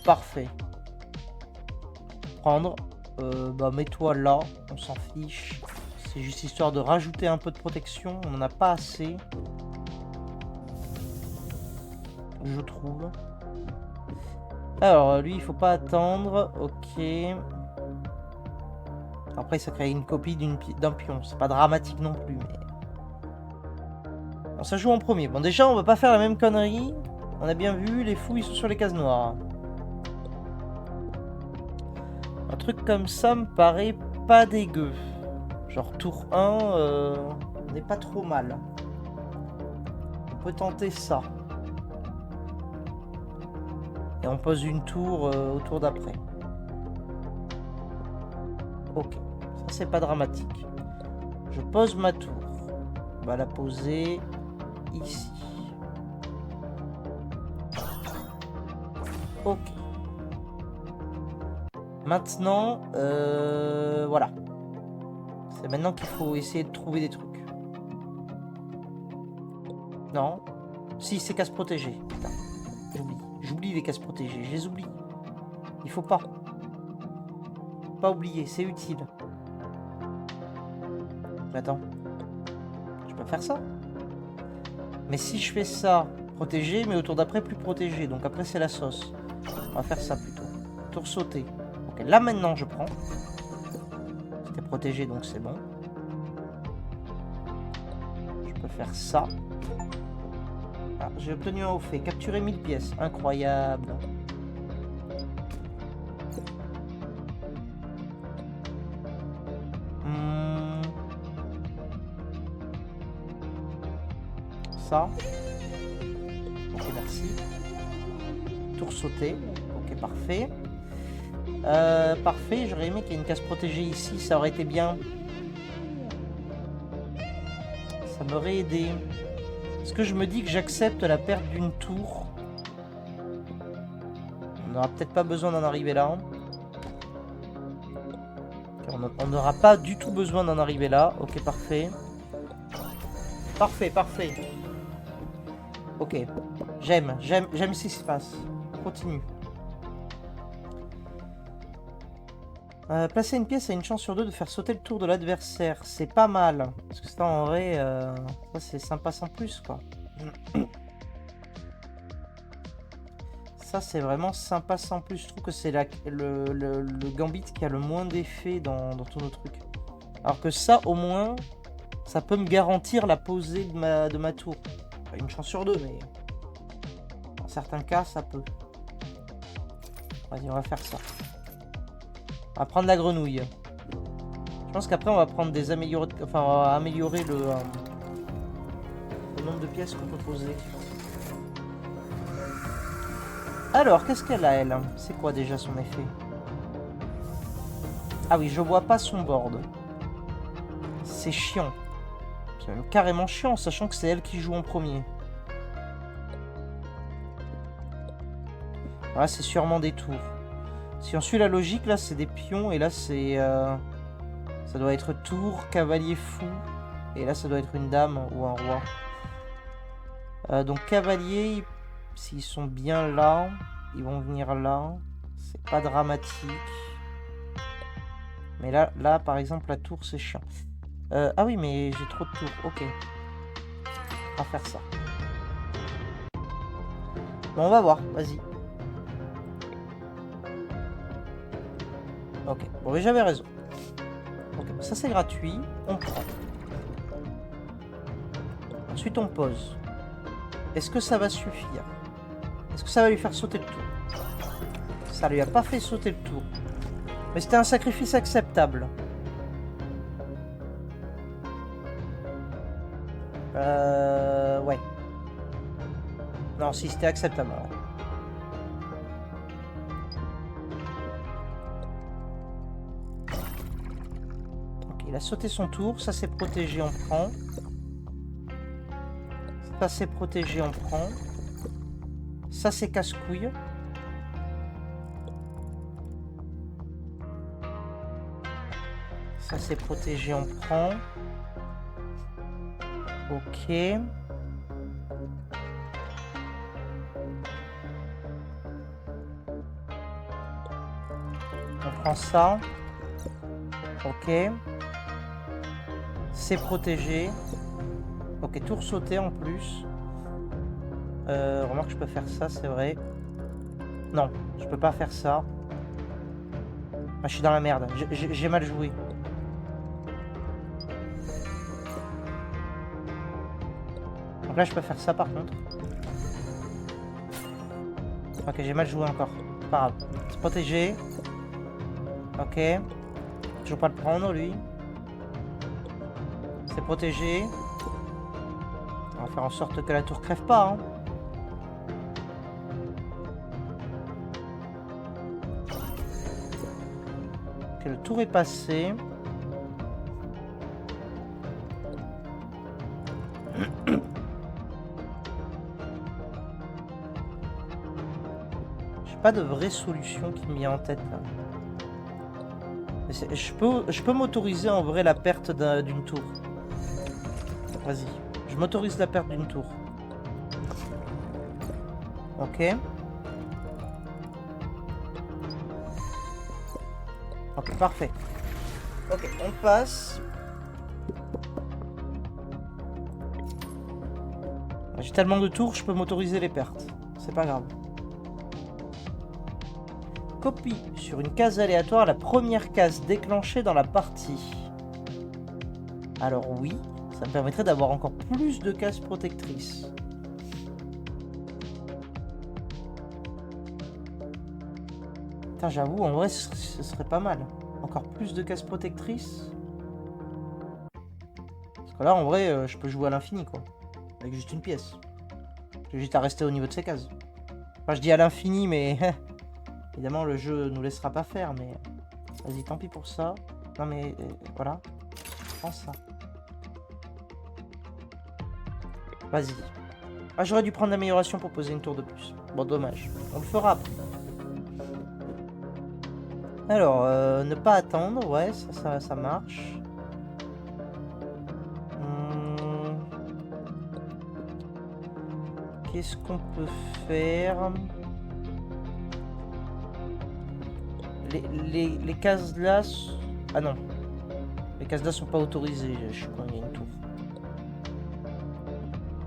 Parfait. Prendre. Bah mets-toi là, on s'en fiche. C'est juste histoire de rajouter un peu de protection. On n'en a pas assez. Je trouve. Alors, lui, il faut pas attendre. Ok. Après, ça crée une copie d'un pion. C'est pas dramatique non plus, mais... Bon, ça joue en premier. Bon, déjà, on va pas faire la même connerie. On a bien vu, les fous, ils sont sur les cases noires. Un truc comme ça me paraît pas dégueu. Genre, tour 1, on n'est pas trop mal. On peut tenter ça. Et on pose une tour au tour d'après. Ok, ça c'est pas dramatique. Je pose ma tour. On va la poser ici. Ok. Maintenant, voilà. C'est maintenant qu'il faut essayer de trouver des trucs. Non. Si, c'est casse protégée. Putain, j'oublie. J'oublie les cases protégées. Je les oublie. Il faut pas. Pas oublier, c'est utile. Mais attends. Je peux faire ça. Mais si je fais ça, protégé, mais au tour d'après, plus protégé. Donc après, c'est la sauce. On va faire ça plutôt. Tour sauté. Ok, là maintenant, je prends. C'était protégé, donc c'est bon. Je peux faire ça. Ah, j'ai obtenu un haut fait. Capturer 1000 pièces. Incroyable. Ça. Ok, merci. Tour sauté. Ok, parfait. Parfait, j'aurais aimé qu'il y ait une case protégée ici, ça aurait été bien. Ça m'aurait aidé. Est-ce que je me dis que j'accepte la perte d'une tour? On n'aura peut-être pas besoin d'en arriver là. On n'aura pas du tout besoin d'en arriver là. Ok, parfait. Parfait, parfait. Ok. J'aime ce qui se passe. On continue. Placer une pièce a une chance sur 2 de faire sauter le tour de l'adversaire. C'est pas mal. Parce que ça, en vrai, ça c'est sympa sans plus, quoi. Ça, c'est vraiment sympa sans plus. Je trouve que c'est le gambit qui a le moins d'effet dans tous nos trucs. Alors que ça, au moins, ça peut me garantir la posée de ma tour. Pas une chance sur 2, mais... Dans certains cas, ça peut. Vas-y, on va faire ça. On va prendre la grenouille. Je pense qu'après on va prendre des améliorations. Enfin, on va améliorer le nombre de pièces qu'on peut poser. Alors, qu'est-ce qu'elle a, elle? C'est quoi déjà son effet? Ah oui, je vois pas son board. C'est chiant. C'est même carrément chiant, sachant que c'est elle qui joue en premier. Voilà, c'est sûrement des tours. Si on suit la logique, là, c'est des pions. Et là, c'est... ça doit être tour, cavalier fou. Et là, ça doit être une dame ou un roi. Donc, cavalier, s'ils sont bien là, ils vont venir là. C'est pas dramatique. Mais là, par exemple, la tour, c'est chiant. Ah oui, mais j'ai trop de tours. Ok. On va faire ça. Bon, on va voir. Vas-y. Ok, bon, mais j'avais raison. Ok, ça c'est gratuit, on prend. Ensuite, on pose. Est-ce que ça va suffire? Est-ce que ça va lui faire sauter le tour? Ça lui a pas fait sauter le tour. Mais c'était un sacrifice acceptable. Ouais. Non, si, c'était acceptable. Ouais. Ok, il a sauté son tour. Ça, c'est protégé, on prend. Ça, c'est protégé, on prend. Ça, c'est casse-couille. Ça, c'est protégé, on prend. Ok. On prend ça. Ok. C'est protégé. Ok, tour sauté en plus. Remarque, je peux faire ça, c'est vrai. Non, je peux pas faire ça. Ah, je suis dans la merde. J'ai mal joué. Donc là, je peux faire ça par contre. Ok, j'ai mal joué encore. Pas grave. C'est protégé. Ok. Je veux pas le prendre, lui. C'est protégé. On va faire en sorte que la tour crève pas. Hein. Ok, le tour est passé. J'ai pas de vraie solution qui me vient en tête là. Je peux m'autoriser en vrai la perte d'une tour. Vas-y. Je m'autorise la perte d'une tour. Ok. Ok, parfait. Ok, on passe. J'ai tellement de tours, je peux m'autoriser les pertes. C'est pas grave. Copie sur une case aléatoire la première case déclenchée dans la partie. Alors oui, ça me permettrait d'avoir encore plus de cases protectrices. Putain, j'avoue, en vrai, ce serait pas mal. Encore plus de cases protectrices. Parce que là, en vrai, je peux jouer à l'infini, quoi. Avec juste une pièce. J'ai juste à rester au niveau de ces cases. Enfin, je dis à l'infini, mais... évidemment, le jeu nous laissera pas faire, mais... Vas-y, tant pis pour ça. Non, mais... voilà. Prends ça. Vas-y. Ah, j'aurais dû prendre l'amélioration pour poser une tour de plus. Bon, dommage. On le fera après. Alors, ne pas attendre. Ouais, ça marche. Qu'est-ce qu'on peut faire? Les cases là... Ah non. Les cases là sont pas autorisées. Je suis con, il y a une tour.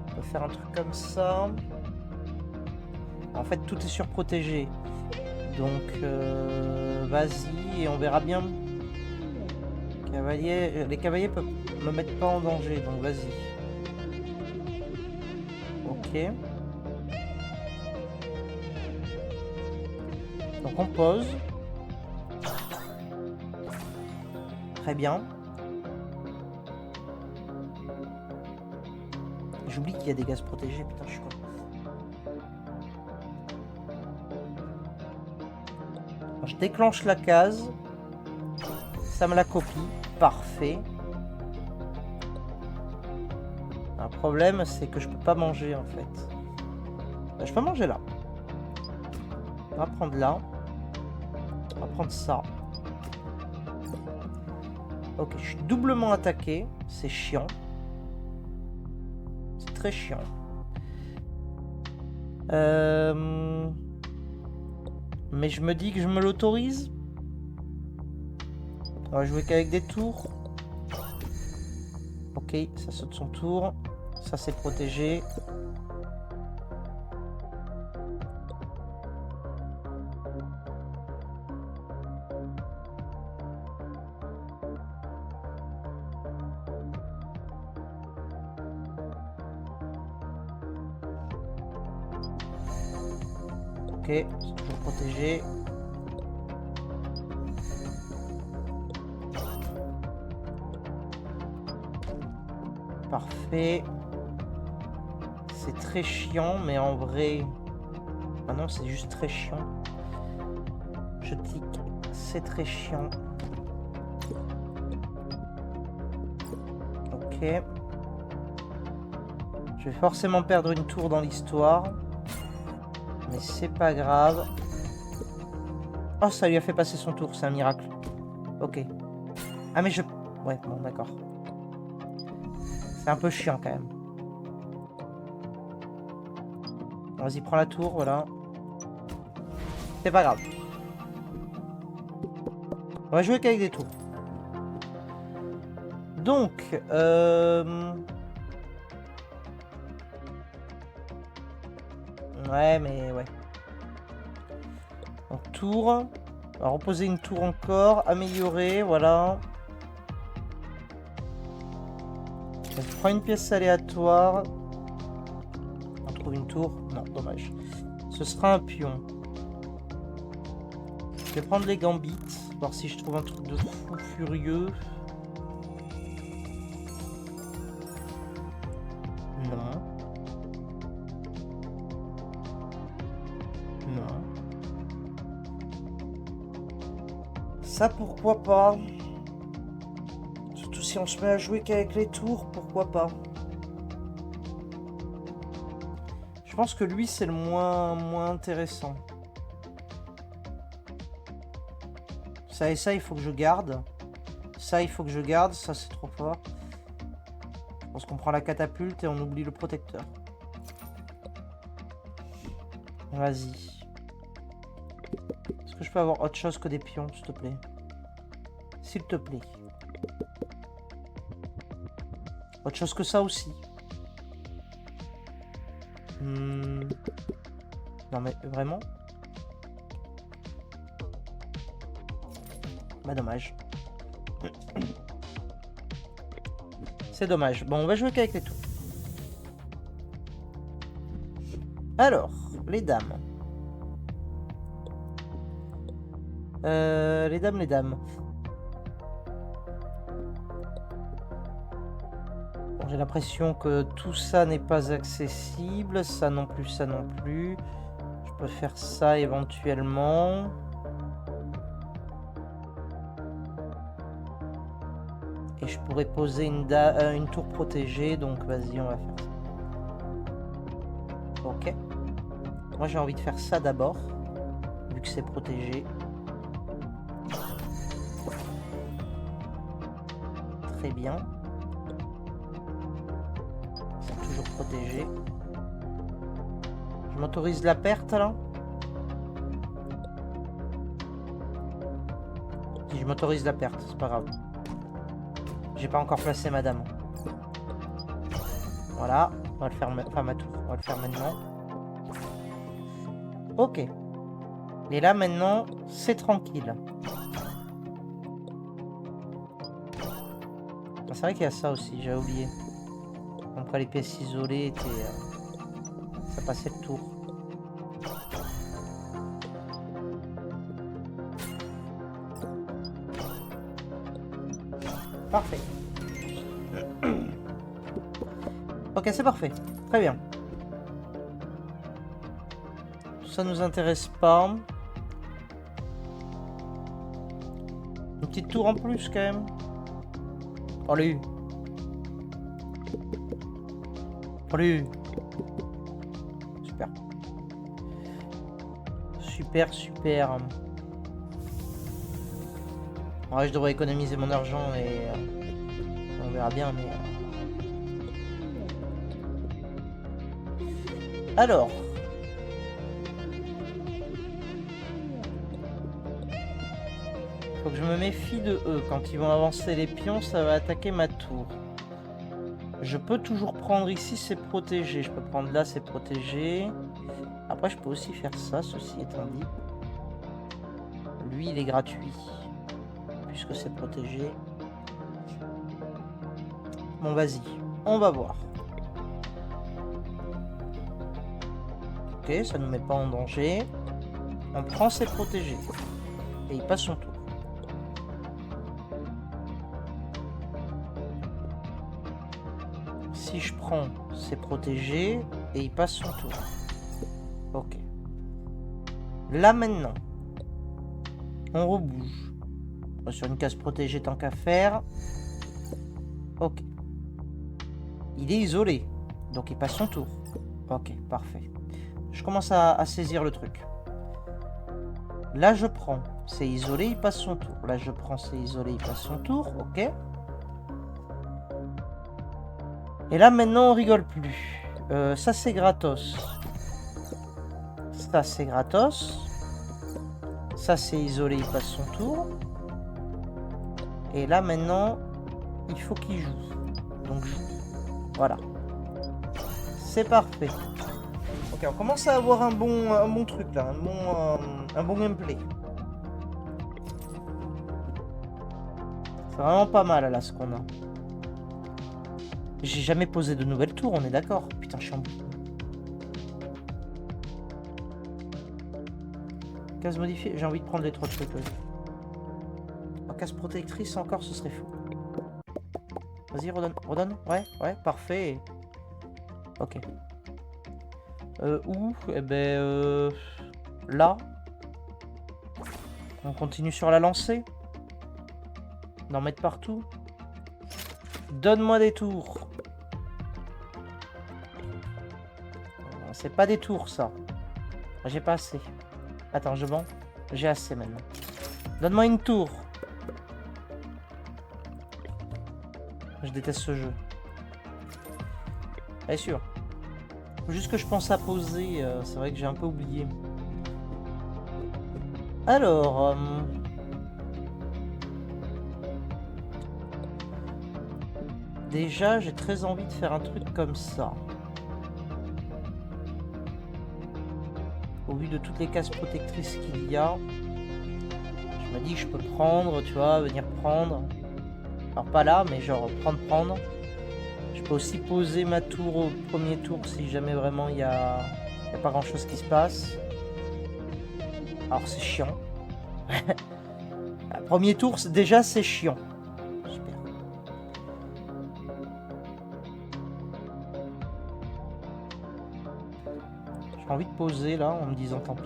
On peut faire un truc comme ça. En fait, tout est surprotégé. Donc, vas-y et on verra bien. Les cavaliers peuvent me mettre pas en danger, donc vas-y. Ok. Donc on pose. Très bien. J'oublie qu'il y a des gaz protégés, putain, je suis con. Je déclenche la case. Ça me la copie. Parfait. Un problème, c'est que je peux pas manger en fait. Je peux manger là. On va prendre là. On va prendre ça. Ok, je suis doublement attaqué. C'est chiant. C'est très chiant. Mais je me dis que je me l'autorise. On va jouer qu'avec des tours. Ok, ça saute son tour. Ça c'est protégé. Ok, c'est toujours protégé. Parfait. C'est très chiant, mais en vrai... Ah non, c'est juste très chiant. Je tic. C'est très chiant. Ok. Je vais forcément perdre une tour dans l'histoire. Mais c'est pas grave. Oh, ça lui a fait passer son tour, c'est un miracle. Ok. Ah mais je... Ouais, bon, d'accord. C'est un peu chiant quand même. Vas-y, prends la tour, voilà. C'est pas grave. On va jouer qu'avec des tours. Donc, ouais, mais ouais. Donc, tour. On va reposer une tour encore. Améliorer, voilà. Donc, je prends une pièce aléatoire. On trouve une tour. Non, dommage. Ce sera un pion. Je vais prendre les gambits. Voir si je trouve un truc de fou furieux. Non. Non. Ça, pourquoi pas? Surtout si on se met à jouer qu'avec les tours, pourquoi pas? Je pense que lui, c'est le moins intéressant. Ça et ça, il faut que je garde. Ça, il faut que je garde. Ça, c'est trop fort. Je pense qu'on prend la catapulte et on oublie le protecteur. Vas-y. Est-ce que je peux avoir autre chose que des pions, s'il te plaît? S'il te plaît. Autre chose que ça aussi. Non mais vraiment? Bah dommage. C'est dommage. Bon, on va jouer qu'avec les tours. Alors, les dames. Les dames. Bon, j'ai l'impression que tout ça n'est pas accessible. Ça non plus, ça non plus. Je peux faire ça éventuellement. Et je pourrais poser une tour protégée. Donc vas-y, on va faire ça. Ok. Moi j'ai envie de faire ça d'abord. Vu que c'est protégé. Très bien. C'est toujours protégé. Je m'autorise la perte là. Si je m'autorise la perte, c'est pas grave. J'ai pas encore placé ma dame. Voilà. On va le faire, enfin ma tour. On va le faire maintenant. Ok. Et là maintenant, c'est tranquille. C'est vrai qu'il y a ça aussi, j'ai oublié. Comme quoi les pièces isolées étaient... ça passait le tour. Parfait. Ok, c'est parfait. Très bien. Ça nous intéresse pas. Une petite tour en plus quand même. Allez. Allez. Super. Super. Ouais, je devrais économiser mon argent et on verra bien, mais... Alors. Faut que je me méfie de eux. Quand ils vont avancer les pions, ça va attaquer ma tour. Je peux toujours prendre ici, c'est protégé. Je peux prendre là, c'est protégé. Après, je peux aussi faire ça, ceci étant dit. Lui, il est gratuit. Puisque c'est protégé. Bon, vas-y. On va voir. Ok, ça nous met pas en danger. On prend ses protégés. Et il passe son tour. Si je prends ses protégés et il passe son tour. Ok. Là maintenant, on rebouge. Sur une case protégée tant qu'à faire. Ok. Il est isolé. Donc il passe son tour. Ok, parfait. Je commence à saisir le truc. Là je prends. C'est isolé, il passe son tour. Là je prends, c'est isolé, il passe son tour. Ok. Et là maintenant on rigole plus. Ça c'est gratos. Ça c'est gratos. Ça c'est isolé, il passe son tour. Et là maintenant, il faut qu'il joue. Donc joue. Voilà. C'est parfait. Ok, on commence à avoir un bon truc là, un bon gameplay. C'est vraiment pas mal là ce qu'on a. J'ai jamais posé de nouvelles tours, on est d'accord. Putain, je suis en bout. Case modifiée, j'ai envie de prendre les 3 trucs. Case protectrice encore, ce serait fou. Vas-y, redonne. Ouais, parfait. Ok. Où? Eh ben, là. On continue sur la lancée. D'en mettre partout. Donne-moi des tours. C'est pas des tours, ça. J'ai pas assez. Attends, je vends. J'ai assez maintenant. Donne-moi une tour. Je déteste ce jeu. Bien sûr. Faut juste que je pense à poser. C'est vrai que j'ai un peu oublié. Alors... Déjà, j'ai très envie de faire un truc comme ça. Au vu de toutes les cases protectrices qu'il y a, je me dis que je peux prendre, tu vois, venir prendre. Alors pas là, mais genre prendre. Je peux aussi poser ma tour au premier tour si jamais vraiment il y a pas grand chose qui se passe. Alors c'est chiant. Premier tour, déjà c'est chiant. Super. J'ai envie de poser là en me disant tant pis.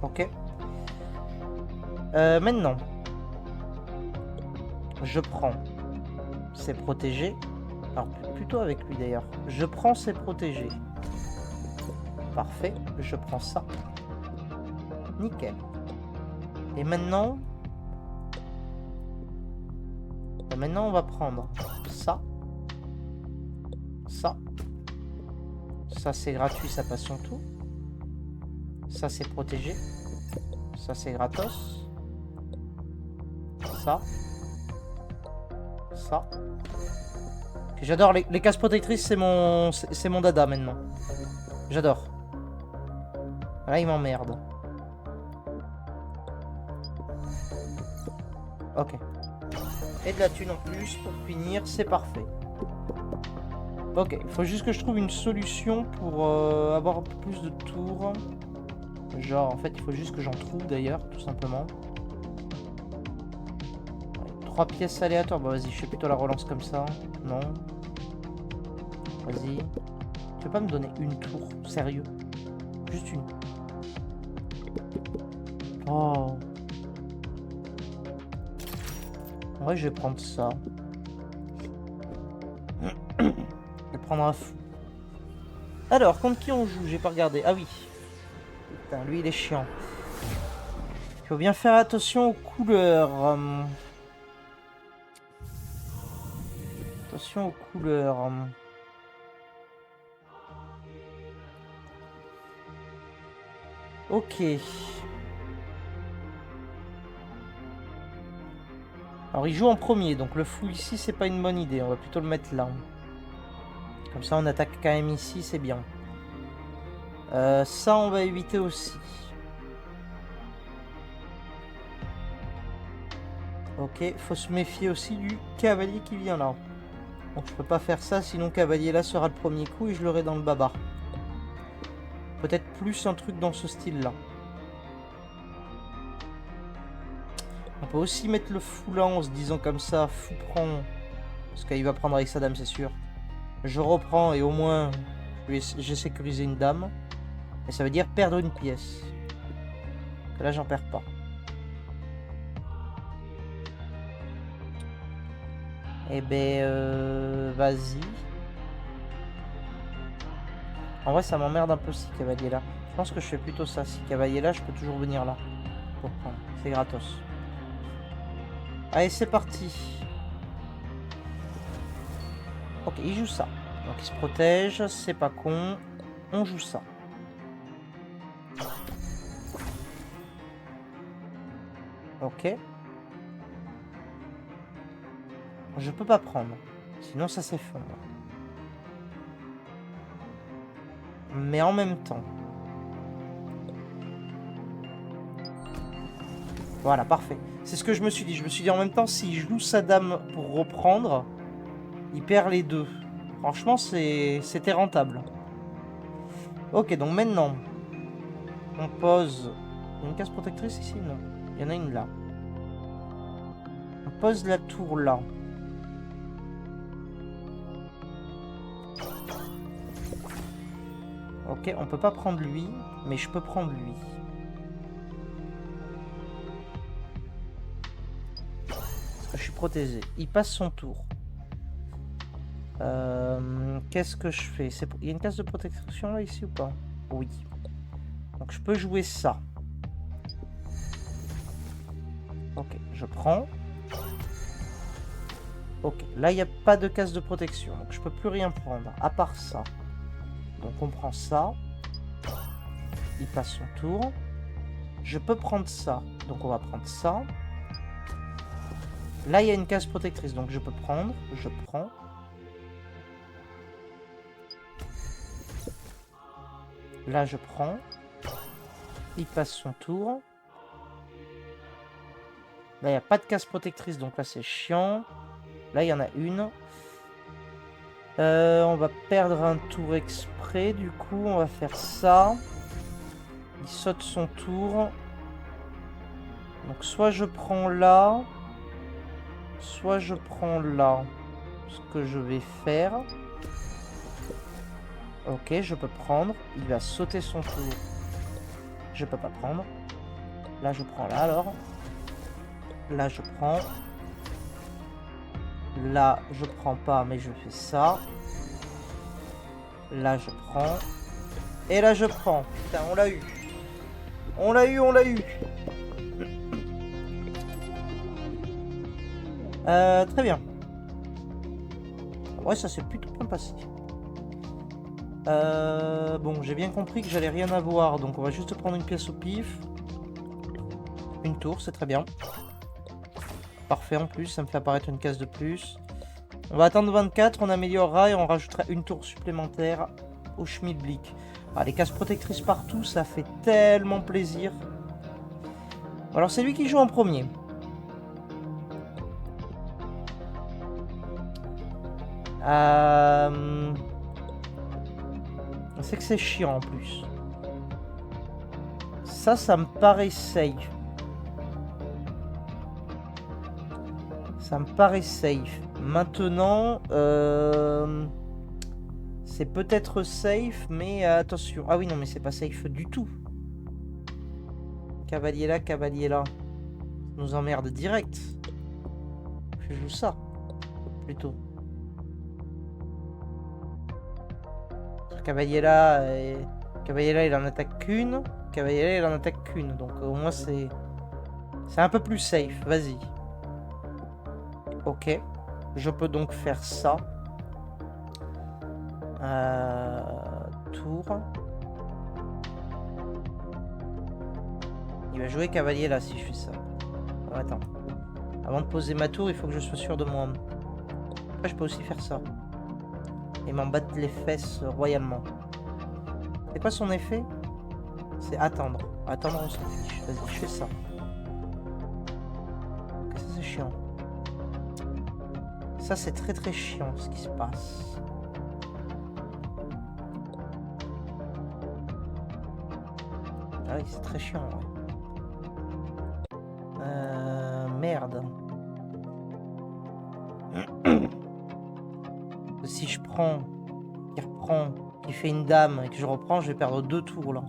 Ok. Maintenant, je prends ses protégés. Alors plutôt avec lui d'ailleurs. Je prends ses protégés. Parfait, je prends ça. Nickel. Et maintenant... on va prendre ça. Ça. Ça c'est gratuit, ça passe son tour. Ça c'est protégé. Ça c'est gratos. Ça. Ça. J'adore les cases protectrices, c'est mon dada maintenant. J'adore. Là il m'emmerde. Ok. Et de la thune en plus pour finir, c'est parfait. Ok, il faut juste que je trouve une solution pour avoir plus de tours. Genre, en fait, il faut juste que j'en trouve d'ailleurs, tout simplement. 3 pièces aléatoires. Bah vas-y, je fais plutôt la relance comme ça. Non. Vas-y. Tu peux pas me donner une tour? Sérieux? Juste une. Oh. En vrai, je vais prendre ça. Je vais prendre un fou. Alors, contre qui on joue? J'ai pas regardé. Ah oui. Putain, lui, il est chiant. Il faut bien faire attention aux couleurs. Attention aux couleurs. Ok. Alors il joue en premier, donc le fou ici c'est pas une bonne idée, on va plutôt le mettre là. Comme ça on attaque quand même ici, c'est bien. Ça on va éviter aussi. Ok, faut se méfier aussi du cavalier qui vient là. Donc je peux pas faire ça, sinon cavalier là sera le premier coup et je l'aurai dans le baba. Peut-être plus un truc dans ce style-là. On peut aussi mettre le fou là en se disant comme ça, fou prend. Parce qu'il va prendre avec sa dame, c'est sûr. Je reprends et au moins j'ai sécurisé une dame. Et ça veut dire perdre une pièce. Que là, j'en perds pas. Eh ben, vas-y. En vrai, ça m'emmerde un peu si cavalier là. Je pense que je fais plutôt ça. Si cavalier là, je peux toujours venir là. Pour prendre. C'est gratos. Allez, c'est parti. Ok, il joue ça. Donc il se protège, c'est pas con. On joue ça. Ok. Je peux pas prendre. Sinon ça s'effondre. Mais en même temps. Voilà, parfait. C'est ce que je me suis dit. Je me suis dit en même temps, s'il joue sa dame pour reprendre, il perd les deux. Franchement, c'était rentable. Ok, donc maintenant, on pose... Il y a une case protectrice ici? Non. Il y en a une là. On pose la tour là. Ok, on peut pas prendre lui, mais je peux prendre lui. Parce que je suis protégé. Il passe son tour. Qu'est-ce que je fais? Il y a une case de protection là, ici ou pas? Oui. Donc je peux jouer ça. Ok, je prends. Ok, là il n'y a pas de case de protection, donc je peux plus rien prendre, à part ça. Donc on prend ça. Il passe son tour. Je peux prendre ça, donc on va prendre ça. Là il y a une case protectrice, donc je peux prendre. Je prends. Là je prends. Il passe son tour. Là il n'y a pas de case protectrice, donc là c'est chiant. Là il y en a une. On va perdre un tour exprès, du coup on va faire ça. Il saute son tour. Donc soit je prends là, soit je prends là. Ce que je vais faire. Ok, je peux prendre. Il va sauter son tour. Je peux pas prendre. Là je prends là alors. Là je prends. Là je prends pas, mais je fais ça. Là je prends. Et là je prends. Putain, on l'a eu. On l'a eu, on l'a eu. Très bien. Ouais, ça s'est plutôt bien passé. Bon, j'ai bien compris que j'allais rien avoir, donc on va juste prendre une pièce au pif. Une tour, c'est très bien. Parfait en plus, ça me fait apparaître une case de plus. On va attendre 24, on améliorera et on rajoutera une tour supplémentaire au Schmilblick. Ah, les cases protectrices partout, ça fait tellement plaisir. Alors c'est lui qui joue en premier. C'est que c'est chiant en plus. Ça me paraît safe. Ça me paraît safe. Maintenant, c'est peut-être safe, mais attention. Ah oui, non, mais c'est pas safe du tout. Cavalier là, cavalier là. Ça nous emmerde direct. Je joue ça, plutôt. Cavalier là, cavalier là, il en attaque qu'une. Cavalier là, il en attaque qu'une. Donc au moins, c'est un peu plus safe. Vas-y. Ok. Je peux donc faire ça. Tour. Il va jouer cavalier là si je fais ça. Oh, attends. Avant de poser ma tour, il faut que je sois sûr de moi. Après, je peux aussi faire ça. Et m'en battre les fesses royalement. C'est quoi son effet? C'est attendre. Attendre, on s'en fiche. Vas-y, je fais ça. Ok, ça c'est chiant. Ça c'est très très chiant ce qui se passe. Ah oui, c'est très chiant, ouais. Merde. Si je prends, qui reprend, qui fait une dame et que je reprends, je vais perdre 2 tours là.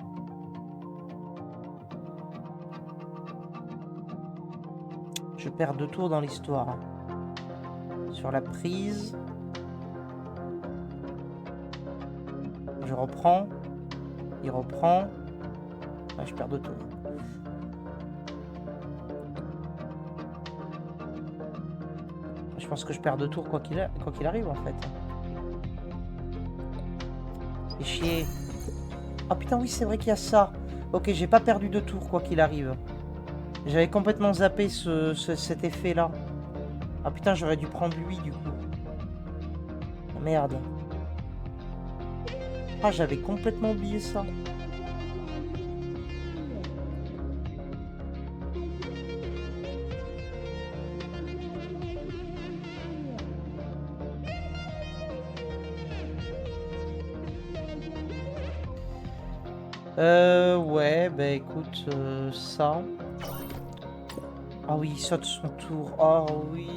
Je perds 2 tours dans l'histoire. Sur la prise. Je reprends. Il reprend. Ah, je perds 2 tours. Je pense que je perds 2 tours quoi qu'il arrive en fait. C'est chier. Ah putain oui c'est vrai qu'il y a ça. Ok j'ai pas perdu 2 tours quoi qu'il arrive. J'avais complètement zappé cet effet là. Ah putain j'aurais dû prendre lui du coup. Oh, merde. Ah j'avais complètement oublié ça. Ouais, bah écoute, ça. Ah oui, il saute son tour. Oh oui.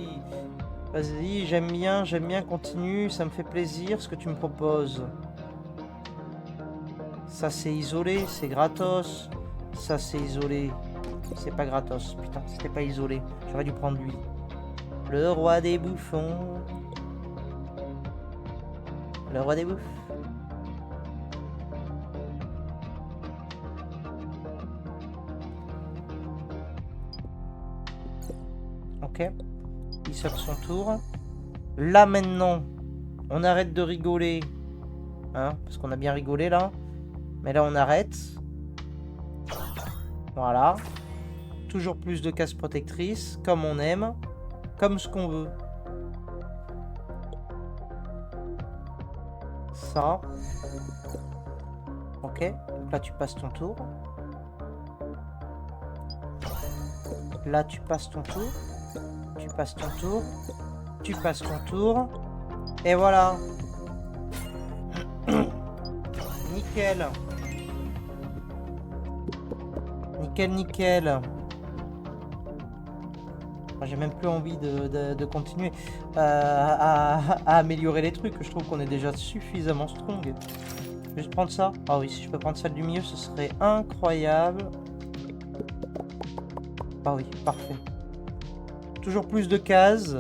Vas-y, j'aime bien, continue, ça me fait plaisir ce que tu me proposes. Ça c'est isolé, c'est gratos. Ça c'est isolé. C'est pas gratos, putain, c'était pas isolé. J'aurais dû prendre lui. Le roi des bouffons. Le roi des bouffes. Ok. Il saute son tour. Là maintenant, on arrête de rigoler. Hein, parce qu'on a bien rigolé là. Mais là on arrête. Voilà. Toujours plus de cases protectrices. Comme on aime. Comme ce qu'on veut. Ça. Ok. Donc là tu passes ton tour. Là tu passes ton tour. Tu passes ton tour. Tu passes ton tour. Et voilà. Nickel. Nickel, nickel. J'ai même plus envie de continuer à améliorer les trucs. Je trouve qu'on est déjà suffisamment strong. Je vais juste prendre ça. Ah oui, si je peux prendre celle du milieu, ce serait incroyable. Ah oui, parfait. Toujours plus de cases.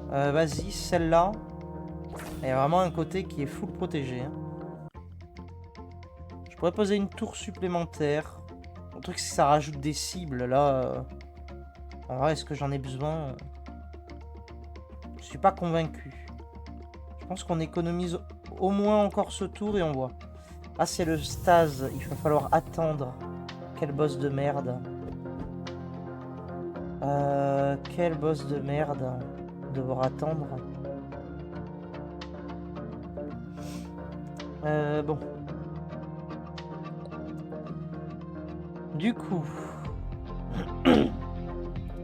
Vas-y, celle-là. Il y a vraiment un côté qui est full protégé. Hein. Je pourrais poser une tour supplémentaire. Le truc, c'est que ça rajoute des cibles. Là, en vrai, est-ce que j'en ai besoin? Je suis pas convaincu. Je pense qu'on économise au moins encore ce tour et on voit. Ah, c'est le stase. Il va falloir attendre. Quel boss de merde. Quel boss de merde. Devoir attendre. Bon. Du coup,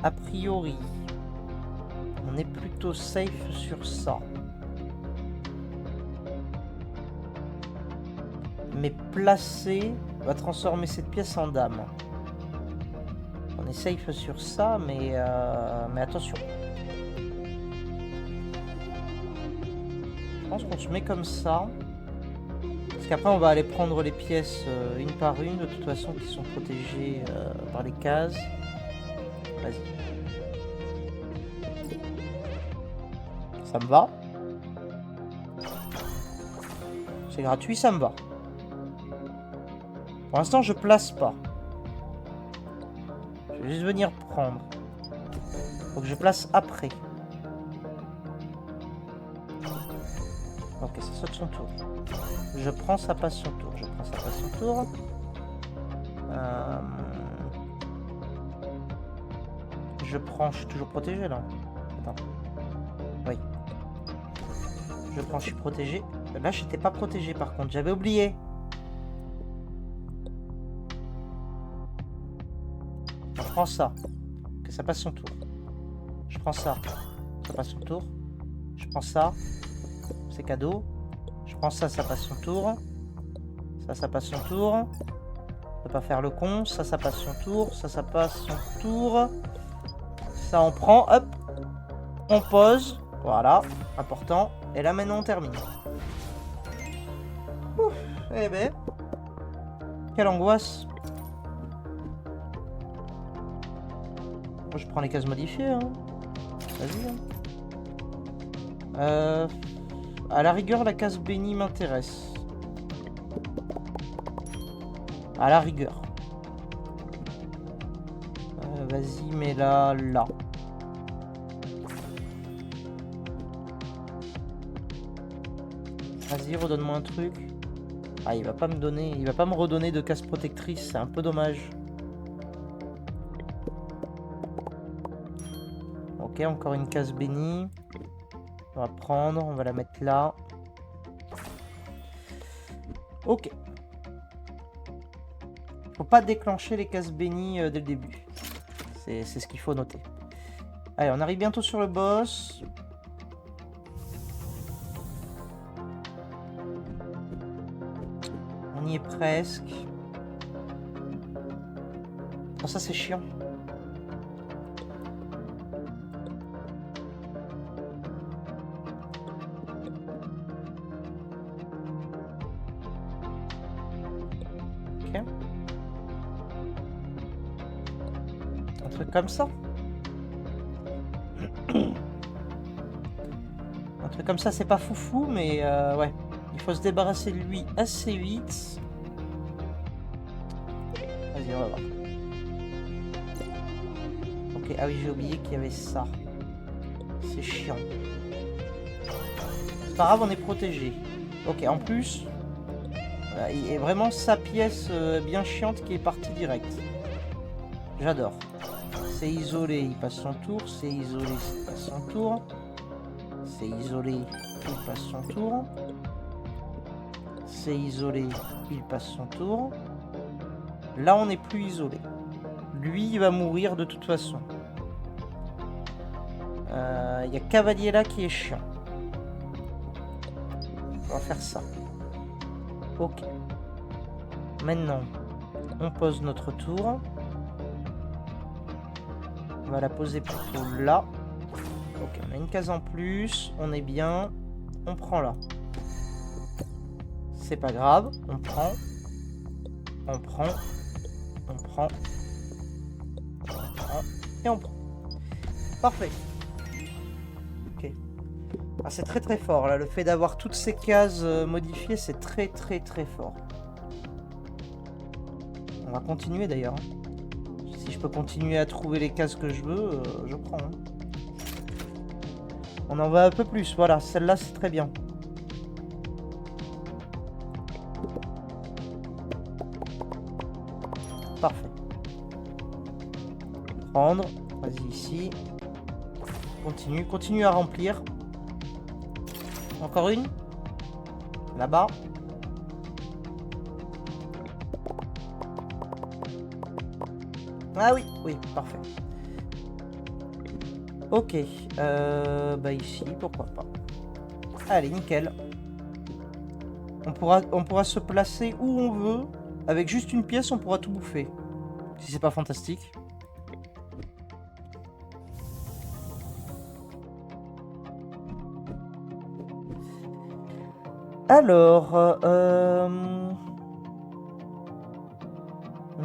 a priori, on est plutôt safe sur ça. Mais placer va transformer cette pièce en dame. On est safe sur ça, mais attention. Je pense qu'on se met comme ça. Parce qu'après, on va aller prendre les pièces une par une, de toute façon, qui sont protégées par les cases. Vas-y. Ça me va. C'est gratuit, ça me va. Pour l'instant, je place pas. Je vais juste venir prendre. Faut que je place après. Ok, ça saute son tour. Je prends, ça passe son tour. Je prends, ça passe son tour. Je prends, je suis toujours protégé là. Attends. Oui. Je prends, je suis protégé. Là, j'étais pas protégé par contre. J'avais oublié. Je prends ça. Que ça passe son tour. Je prends ça. Ça passe son tour. Je prends ça. C'est cadeau. Je prends ça, ça passe son tour. Ça passe son tour. On peut pas faire le con. Ça passe son tour. Ça passe son tour. Ça on prend, hop. On pose. Voilà, important. Et là maintenant on termine. Ouf, eh ben. Quelle angoisse. Bon, je prends les cases modifiées. Hein. Vas-y. Hein. À la rigueur, la case bénie m'intéresse. À la rigueur. Vas-y, mets là, là. Vas-y, redonne-moi un truc. Ah, il va pas me donner, il va pas me redonner de case protectrice, c'est un peu dommage. Ok, encore une case bénie. On va prendre, on va la mettre là. Ok. Faut pas déclencher les cases bénies dès le début. C'est ce qu'il faut noter. Allez, on arrive bientôt sur le boss. On y est presque. Oh, ça c'est chiant. Ok. Un truc comme ça. Un truc comme ça, c'est pas foufou, mais ouais. Il faut se débarrasser de lui assez vite. Vas-y, on va voir. Ok, ah oui, j'ai oublié qu'il y avait ça. C'est chiant. C'est pas grave, on est protégé. Ok, en plus, voilà, il y a vraiment sa pièce bien chiante qui est partie direct. J'adore. C'est isolé, il passe son tour. C'est isolé, il passe son tour. C'est isolé, il passe son tour. C'est isolé, il passe son tour. Là, on n'est plus isolé. Lui, il va mourir de toute façon. Il y a Cavalier là qui est chiant. On va faire ça. Ok. Maintenant, on pose notre tour. On va la poser plutôt là. Ok, on a une case en plus. On est bien. On prend là. C'est pas grave. On prend. On prend. On prend. On prend. Et on prend. Parfait. Ok. Ah, c'est très très fort là. Le fait d'avoir toutes ces cases modifiées, c'est très très très fort. On va continuer d'ailleurs. Si je peux continuer à trouver les cases que je veux, je prends. Hein. On en va un peu plus. Voilà, celle-là c'est très bien. Parfait. Prendre. Vas-y ici. Continue. Continue à remplir. Encore une. Là-bas. Ah oui, oui, parfait. Ok. Bah ici, pourquoi pas. Allez, nickel. On pourra se placer où on veut. Avec juste une pièce, on pourra tout bouffer. Si c'est pas fantastique. Alors...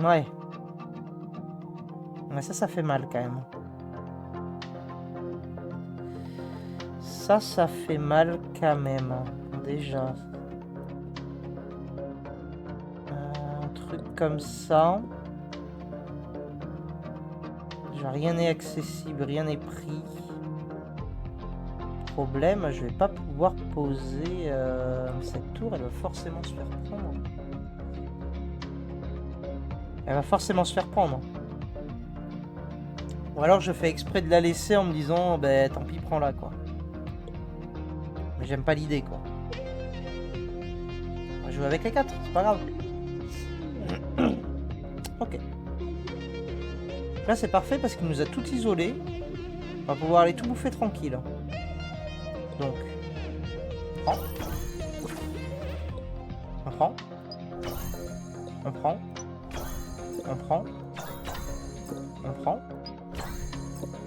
Ouais. Mais ça fait mal quand même. Ça fait mal quand même. Déjà. Un truc comme ça. Genre, rien n'est accessible, rien n'est pris. Problème, je vais pas pouvoir poser cette tour, elle va forcément se faire prendre. Elle va forcément se faire prendre. Ou alors je fais exprès de la laisser en me disant, bah tant pis, prends-la quoi. Mais j'aime pas l'idée quoi. On va jouer avec les 4, c'est pas grave. Ok. Là c'est parfait parce qu'il nous a tout isolé. On va pouvoir aller tout bouffer tranquille. Donc, on prend. On prend. On prend. On prend. On prend.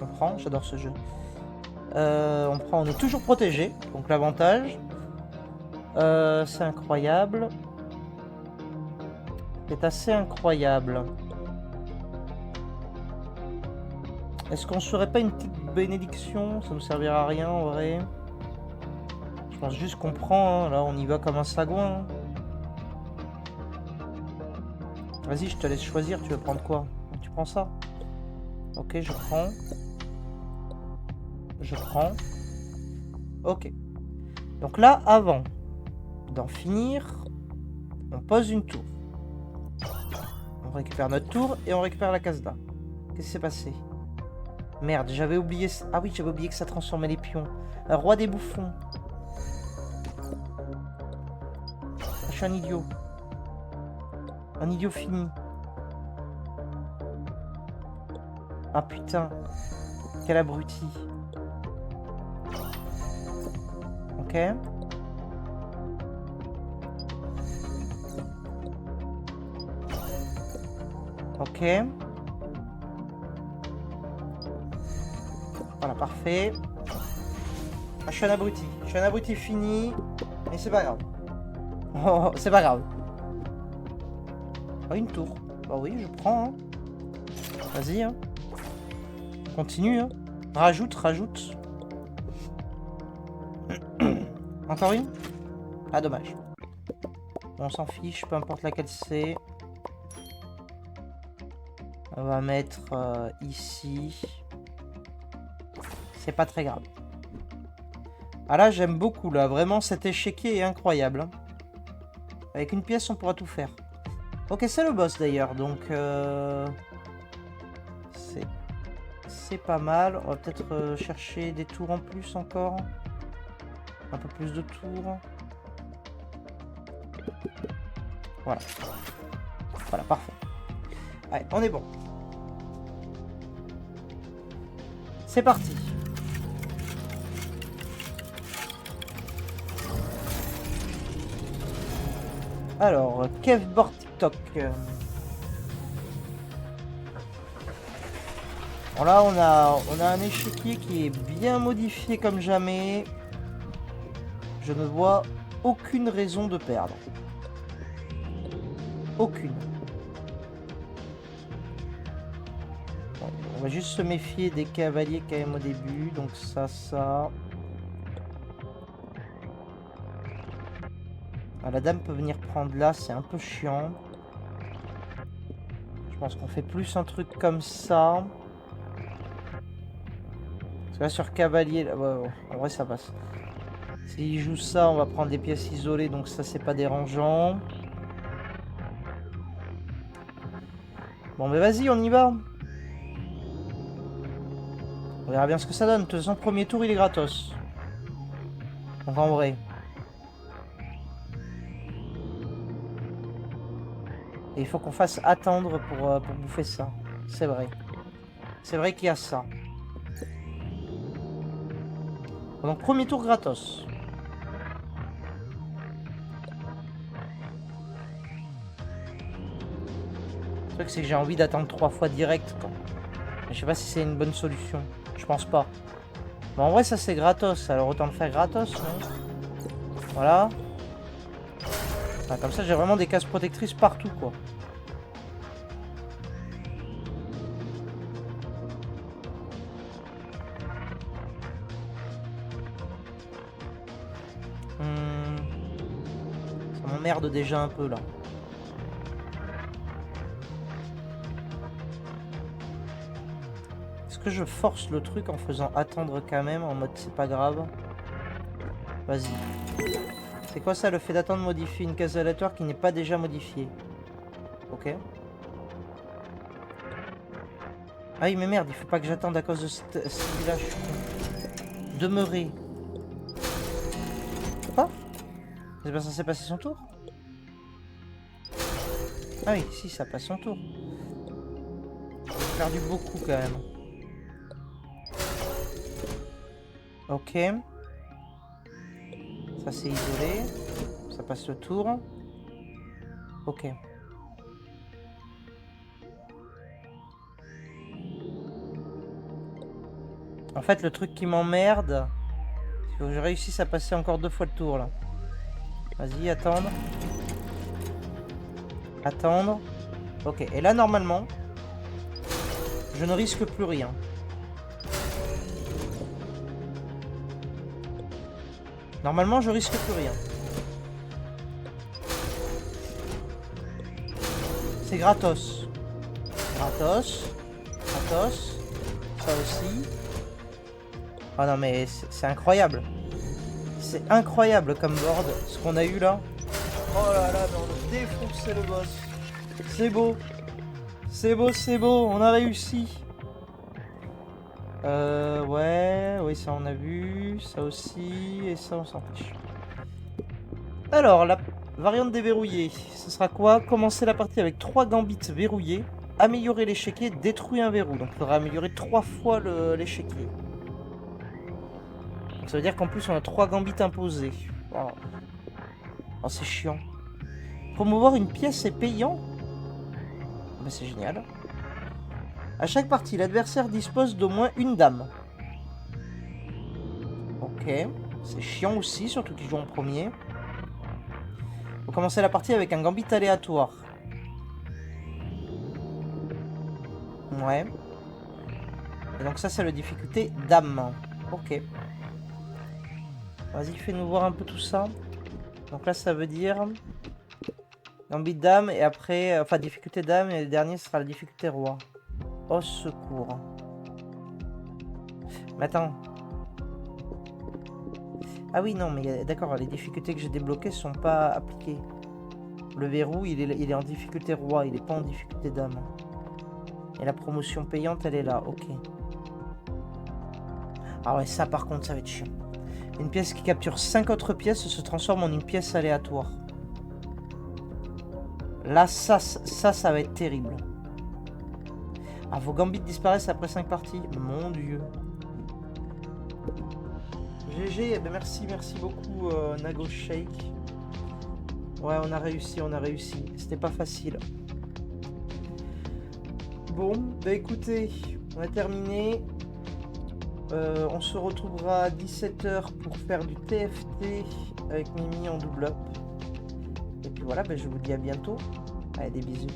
On prend, j'adore ce jeu. On prend, on est toujours protégé, donc l'avantage. C'est incroyable. C'est assez incroyable. Est-ce qu'on serait pas une petite bénédiction? Ça nous servira à rien en vrai. Je pense juste qu'on prend, hein. Là on y va comme un sagouin. Hein. Vas-y, je te laisse choisir, tu veux prendre quoi? Tu prends ça? Ok, je prends. Je prends. Ok. Donc là, avant d'en finir, on pose une tour. On récupère notre tour et on récupère la case là. Qu'est-ce qui s'est passé? Merde, j'avais oublié... Ah oui, j'avais oublié que ça transformait les pions. Un roi des bouffons. Ah, je suis un idiot. Un idiot fini. Ah putain. Quel abruti. Ok. Ok. Voilà, parfait. Ah, je suis un abruti. Je suis un abruti fini. Mais c'est pas grave. Oh, c'est pas grave. Ah, une tour. Bah oui, je prends. Hein. Vas-y. Hein. Continue. Hein. Rajoute, rajoute. Encore une? Ah, dommage. On s'en fiche, peu importe laquelle c'est. On va mettre ici. C'est pas très grave. Ah là, j'aime beaucoup, là. Vraiment, cet échiquier est incroyable. Hein. Avec une pièce, on pourra tout faire. Ok, c'est le boss, d'ailleurs. Donc, c'est pas mal. On va peut-être chercher des tours en plus encore. Un peu plus de tours. Voilà. Voilà, parfait. Allez, on est bon. C'est parti. Alors, Kev Board TikTok. Bon là, on a un échiquier qui est bien modifié comme jamais. Je ne vois aucune raison de perdre. Aucune. Bon, on va juste se méfier des cavaliers quand même au début. Donc ça. Ah, la dame peut venir prendre là, c'est un peu chiant. Je pense qu'on fait plus un truc comme ça. Parce que là sur cavalier, là, ouais, en vrai ça passe. S'il joue ça, on va prendre des pièces isolées, donc ça c'est pas dérangeant. Bon mais vas-y, on y va. On verra bien ce que ça donne. De toute façon, premier tour il est gratos. Donc en vrai. Et il faut qu'on fasse attendre pour bouffer ça. C'est vrai. C'est vrai qu'il y a ça. Donc premier tour gratos. Le truc c'est que j'ai envie d'attendre 3 fois direct. Quoi. Je sais pas si c'est une bonne solution. Je pense pas. Mais en vrai ça c'est gratos. Alors autant le faire gratos. Non voilà. Ah, comme ça j'ai vraiment des cases protectrices partout quoi. Ça m'emmerde déjà un peu là. Est-ce que je force le truc en faisant attendre quand même en mode c'est pas grave? Vas-y. C'est quoi ça? Le fait d'attendre modifie une case aléatoire qui n'est pas déjà modifiée. Ok. Ah oui mais merde, il faut pas que j'attende à cause de celui-là. Demeurer. Quoi? C'est pas censé passer son tour? Ah oui, si, ça passe son tour. J'ai perdu beaucoup quand même. Ok. Ça c'est isolé. Ça passe le tour. Ok. En fait, le truc qui m'emmerde, c'est que je réussisse à passer encore 2 fois le tour, là. Vas-y, attendre. Attendre. Ok, et là, normalement, je ne risque plus rien. Normalement, je risque plus rien. C'est gratos. Gratos. Gratos. Ça aussi. Oh non, mais c'est incroyable. C'est incroyable comme board, ce qu'on a eu là. Oh là là, mais on a défoncé le boss. C'est beau. C'est beau, c'est beau. On a réussi. Ouais, oui, ça on a vu. Ça aussi. Et ça, on s'en fiche. Alors, la variante déverrouillée, ce sera quoi? Commencer la partie avec 3 gambits verrouillés. Améliorer l'échiquier, détruire un verrou. Donc, il faudra améliorer 3 fois l'échiquier. Donc, ça veut dire qu'en plus, on a 3 gambits imposés. Wow. Oh, c'est chiant. Promouvoir une pièce est payant? Bah, c'est génial. À chaque partie, l'adversaire dispose d'au moins une dame. Ok. C'est chiant aussi, surtout qu'il joue en premier. Faut commencer la partie avec un gambit aléatoire. Ouais. Et donc ça, c'est la difficulté dame. Ok. Vas-y, fais-nous voir un peu tout ça. Donc là, ça veut dire... Gambit dame, et après... Enfin, difficulté dame, et le dernier sera la difficulté roi. Au secours. Mais attends. Ah oui, non, mais d'accord, les difficultés que j'ai débloquées sont pas appliquées. Le verrou, il est en difficulté roi, il est pas en difficulté dame. Et la promotion payante, elle est là, ok. Ah ouais, ça par contre, ça va être chiant. Une pièce qui capture 5 autres pièces se transforme en une pièce aléatoire. Là, ça va être terrible. Ah, vos gambits disparaissent après 5 parties. Mon dieu. GG, eh ben merci beaucoup Nago Shake. Ouais, on a réussi. C'était pas facile. Bon, bah écoutez, on a terminé. On se retrouvera à 17 h pour faire du TFT avec Mimi en double up. Et puis voilà, bah, je vous dis à bientôt. Allez, des bisous.